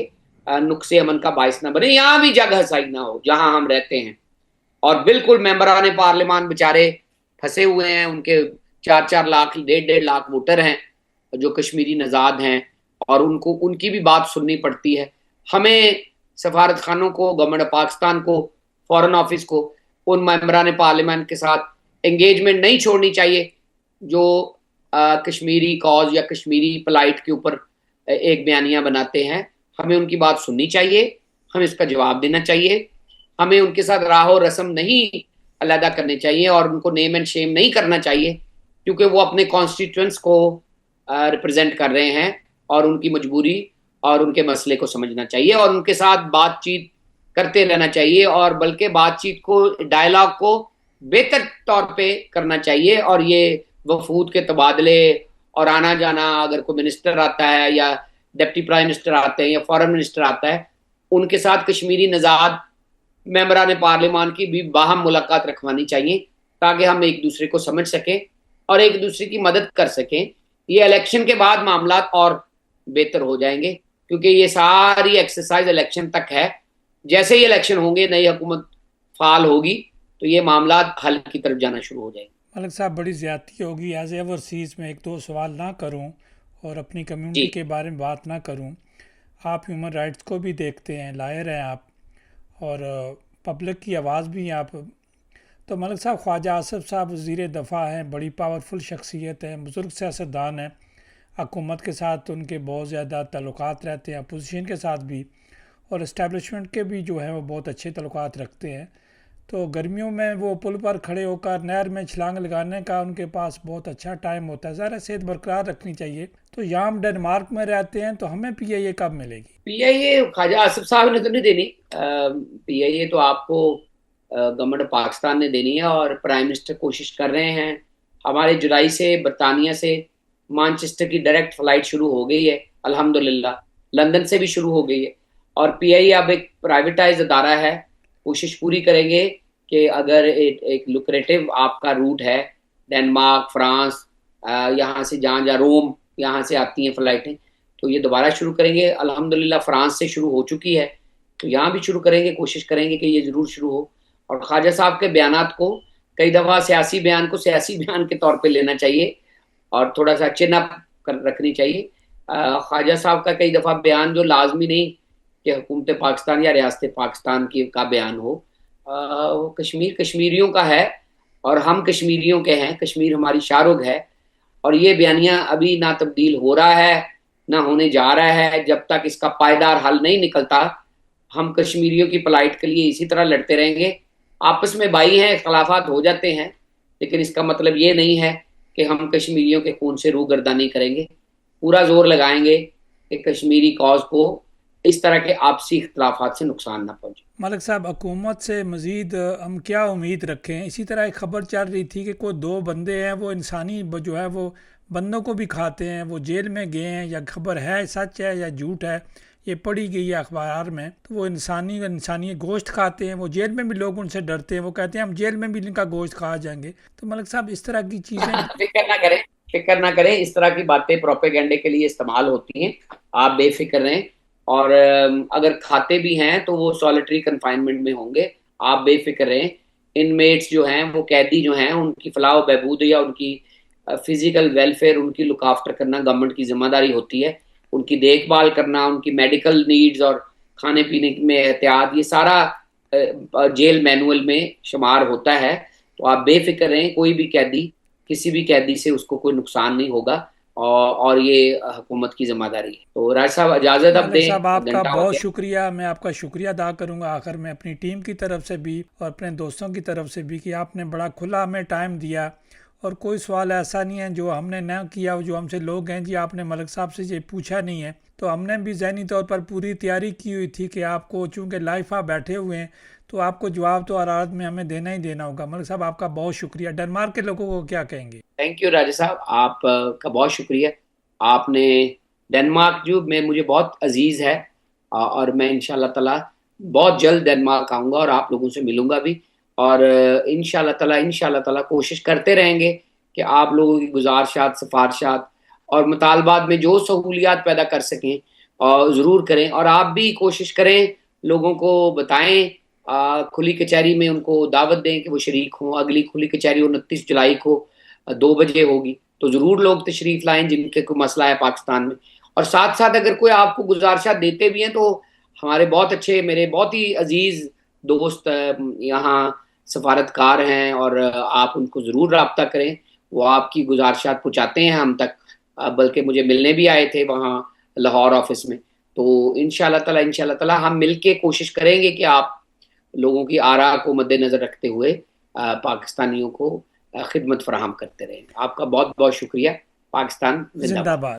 नुक्से अमन का बायस ना बने, यहां भी जग हसाई ना हो जहां हम रहते हैं। और बिल्कुल मेंबरान पार्लियामान बेचारे फंसे हुए हैं, उनके 4-4 लाख 1.5-1.5 लाख वोटर हैं जो कश्मीरी नजाद हैं, और उनको उनकी भी बात सुननी पड़ती है। हमें सफारत खानों को, गवर्नमेंट ऑफ पाकिस्तान को, फॉरेन ऑफिस को उन मेंबरान पार्लियामेंट के साथ एंगेजमेंट नहीं छोड़नी चाहिए जो कश्मीरी कॉज या कश्मीरी पलाइट के ऊपर एक बयानिया बनाते हैं। हमें उनकी बात सुननी चाहिए, हमें इसका जवाब देना चाहिए, हमें उनके साथ राहो रस्म नहीं अलहदा करने चाहिए और उनको नेम एंड शेम नहीं करना चाहिए, क्योंकि वो अपने कॉन्स्टिट्यूएंट्स को रिप्रेजेंट कर रहे हैं और उनकी मजबूरी और उनके मसले को समझना चाहिए और उनके साथ बातचीत करते रहना चाहिए, और बल्कि बातचीत को, डायलॉग को बेहतर तौर पे करना चाहिए। और ये वफूद के तबादले और आना जाना, अगर कोई मिनिस्टर आता है या डिप्टी प्राइम मिनिस्टर आते हैं या फॉरेन मिनिस्टर आता है, उनके साथ कश्मीरी नजाद मेंबरान पार्लियामान की भी बाहम मुलाकात रखवानी चाहिए ताकि हम एक दूसरे को समझ सकें और एक दूसरे की मदद कर सकें। ये इलेक्शन के बाद मामला और बेहतर हो जाएंगे, क्योंकि ये सारी एक्सरसाइज इलेक्शन तक है। जैसे ही इलेक्शन होंगे, नई हुकूमत फाल होगी, तो ये मामला हल की तरफ जाना शुरू हो जाएंगे। मलिक साहब, बड़ी ज़्यादती होगी। एज ओवरसीज़ में 1-2 सवाल ना करूं और अपनी कम्युनिटी जी के बारे में बात ना करूं। आप ह्यूमन राइट्स को भी देखते हैं, लायर हैं आप, और पब्लिक की आवाज़ भी हैं आप। तो मलिक साहब, ख्वाजा आसिफ साहब वज़ीर दफ़ा हैं, बड़ी पावरफुल शख्सियत हैं, बुज़ुर्ग सियासतदान हैं, हुकूमत के साथ उनके बहुत ज़्यादा ताल्लुकात रहते हैं, अपोजिशन के साथ भी, और इस्टेब्लिशमेंट के भी जो है वो बहुत अच्छे ताल्लुकात रखते हैं। तो गर्मियों में वो पुल पर खड़े होकर नहर में छलांग लगाने का उनके पास बहुत अच्छा टाइम होता है। ज़रा सेहत बरकरार रखनी चाहिए। तो यहाँ हम डेनमार्क में रहते हैं, तो हमें पीआईए कब मिलेगी? पीआईए ख्वाजा आसिफ साहब ने तो नहीं देनी। पीआईए तो आपको गवर्नमेंट ऑफ पाकिस्तान ने देनी है और प्राइम मिनिस्टर कोशिश कर रहे हैं। हमारे जुलाई से बरतानिया से मानचेस्टर की डायरेक्ट फ्लाइट शुरू हो गई है अल्हम्दुलिल्लाह, लंदन से भी शुरू हो गई है। और पीआईए अब एक प्राइवेटाइज अदारा है। कोशिश पूरी करेंगे कि अगर एक लुक्रेटिव आपका रूट है, डेनमार्क, फ्रांस, यहाँ से जहाँ जहाँ रोम यहाँ से आती हैं फ़्लाइटें, तो ये दोबारा शुरू करेंगे। अल्हम्दुलिल्लाह फ्रांस से शुरू हो चुकी है, तो यहाँ भी शुरू करेंगे। कोशिश करेंगे कि ये ज़रूर शुरू हो। और ख्वाजा साहब के बयानात को, कई दफ़ा सियासी बयान को सियासी बयान के तौर पे लेना चाहिए और थोड़ा सा चिन अप रखनी चाहिए। ख्वाजा साहब का कई दफ़ा बयान जो लाजमी नहीं कि हुकूमत पाकिस्तान या रियासत पाकिस्तान की का बयान हो, वो कश्मीर कश्मीरियों का है और हम कश्मीरियों के हैं, कश्मीर हमारी शाहरुग है। और ये बयानिया अभी ना तब्दील हो रहा है ना होने जा रहा है। जब तक इसका पायदार हल नहीं निकलता, हम कश्मीरियों की पलाइट के लिए इसी तरह लड़ते रहेंगे। आपस में भाई हैं, इख्तलाफात हो जाते हैं, लेकिन इसका मतलब ये नहीं है कि हम कश्मीरियों के खून से रूगर्दानी करेंगे। पूरा जोर लगाएंगे कि कश्मीरी कॉज को इस तरह के आपसी इख्तलाफात से नुकसान ना पहुंचे। मलिक साहब, हुकूमत से मज़ीद हम क्या उम्मीद रखें? इसी तरह एक ख़बर चल रही थी कि कोई 2 बंदे हैं, वो इंसानी जो है वो बंदों को भी खाते हैं, वो जेल में गए हैं। या खबर है, सच है या झूठ है, ये पढ़ी गई है अखबार में। तो वो इंसानी गोश्त खाते हैं, वो जेल में भी लोग उनसे डरते हैं, वो कहते हैं हम जेल में भी इनका गोश्त खा जाएंगे। तो मलिक साहब, इस तरह की चीज़ें फिक्र ना करें, इस तरह की बातें प्रोपेगेंडे के लिए इस्तेमाल होती हैं। आप बेफिक्र रहें। और अगर खाते भी हैं तो वो सॉलिटरी कन्फाइनमेंट में होंगे, आप बेफिक्र रहें। इनमेट्स जो हैं, वो कैदी जो हैं, उनकी फलाह व बहबूद या उनकी फिजिकल वेलफेयर, उनकी लुक आफ्टर करना गवर्नमेंट की जिम्मेदारी होती है। उनकी देखभाल करना, उनकी मेडिकल नीड्स और खाने पीने में एहतियात, ये सारा जेल मैनुअल में शुमार होता है। तो आप बेफिक्र रहें, कोई भी कैदी, किसी भी कैदी से उसको कोई नुकसान नहीं होगा और ये हुकूमत की जिम्मेदारी है। तो राज साहब इजाज़त अब मलिक साहब दें, आपका घंटा हो बहुत गया। शुक्रिया, मैं आपका शुक्रिया अदा करूंगा आखिर में अपनी टीम की तरफ से भी और अपने दोस्तों की तरफ से भी कि आपने बड़ा खुला हमें टाइम दिया। और कोई सवाल ऐसा नहीं है जो हमने न किया हो, जो हमसे लोग हैं जी आपने मलिक साहब से ये पूछा नहीं है, तो हमने भी ज़हनी तौर पर पूरी तैयारी की हुई थी कि आपको चूँकि लाइफ आप बैठे हुए हैं तो आपको जवाब तो अदालत में हमें देना ही देना होगा। मलिक साहब आपका बहुत शुक्रिया। डेनमार्क के लोगों को क्या कहेंगे? थैंक यू राजा साहब, आप का बहुत शुक्रिया। आपने डेनमार्क जो में मुझे बहुत अजीज है, और मैं इंशाल्लाह ताला बहुत जल्द डेनमार्क आऊंगा और आप लोगों से मिलूंगा भी। और इंशाल्लाह ताला कोशिश करते रहेंगे कि आप लोगों की गुजारिशात, सिफारिशात और मुतालबात में जो सहूलियात पैदा कर सकें और ज़रूर करें। और आप भी कोशिश करें, लोगों को बताएं, खुली कचहरी में उनको दावत दें कि वो शरीक हों। अगली खुली कचहरी 29 जुलाई को 2 बजे होगी, तो जरूर लोग तशरीफ लाएं जिनके कोई मसला है पाकिस्तान में। और साथ साथ अगर कोई आपको गुजारिशा देते भी हैं तो हमारे बहुत अच्छे, मेरे बहुत ही अजीज दोस्त यहाँ सफारतकार हैं, और आप उनको जरूर रब्ता करें। वो आपकी गुजारिशात पहुँचाते हैं हम तक, बल्कि मुझे मिलने भी आए थे वहाँ लाहौर ऑफिस में। तो इंशाल्लाह ताला हम मिलके कोशिश करेंगे कि आप लोगों की आरा को मद्देनजर रखते हुए पाकिस्तानियों को खिदमत फराहम करते रहें। आपका बहुत बहुत शुक्रिया। पाकिस्तान जिंदाबाद। जिंदाबाद।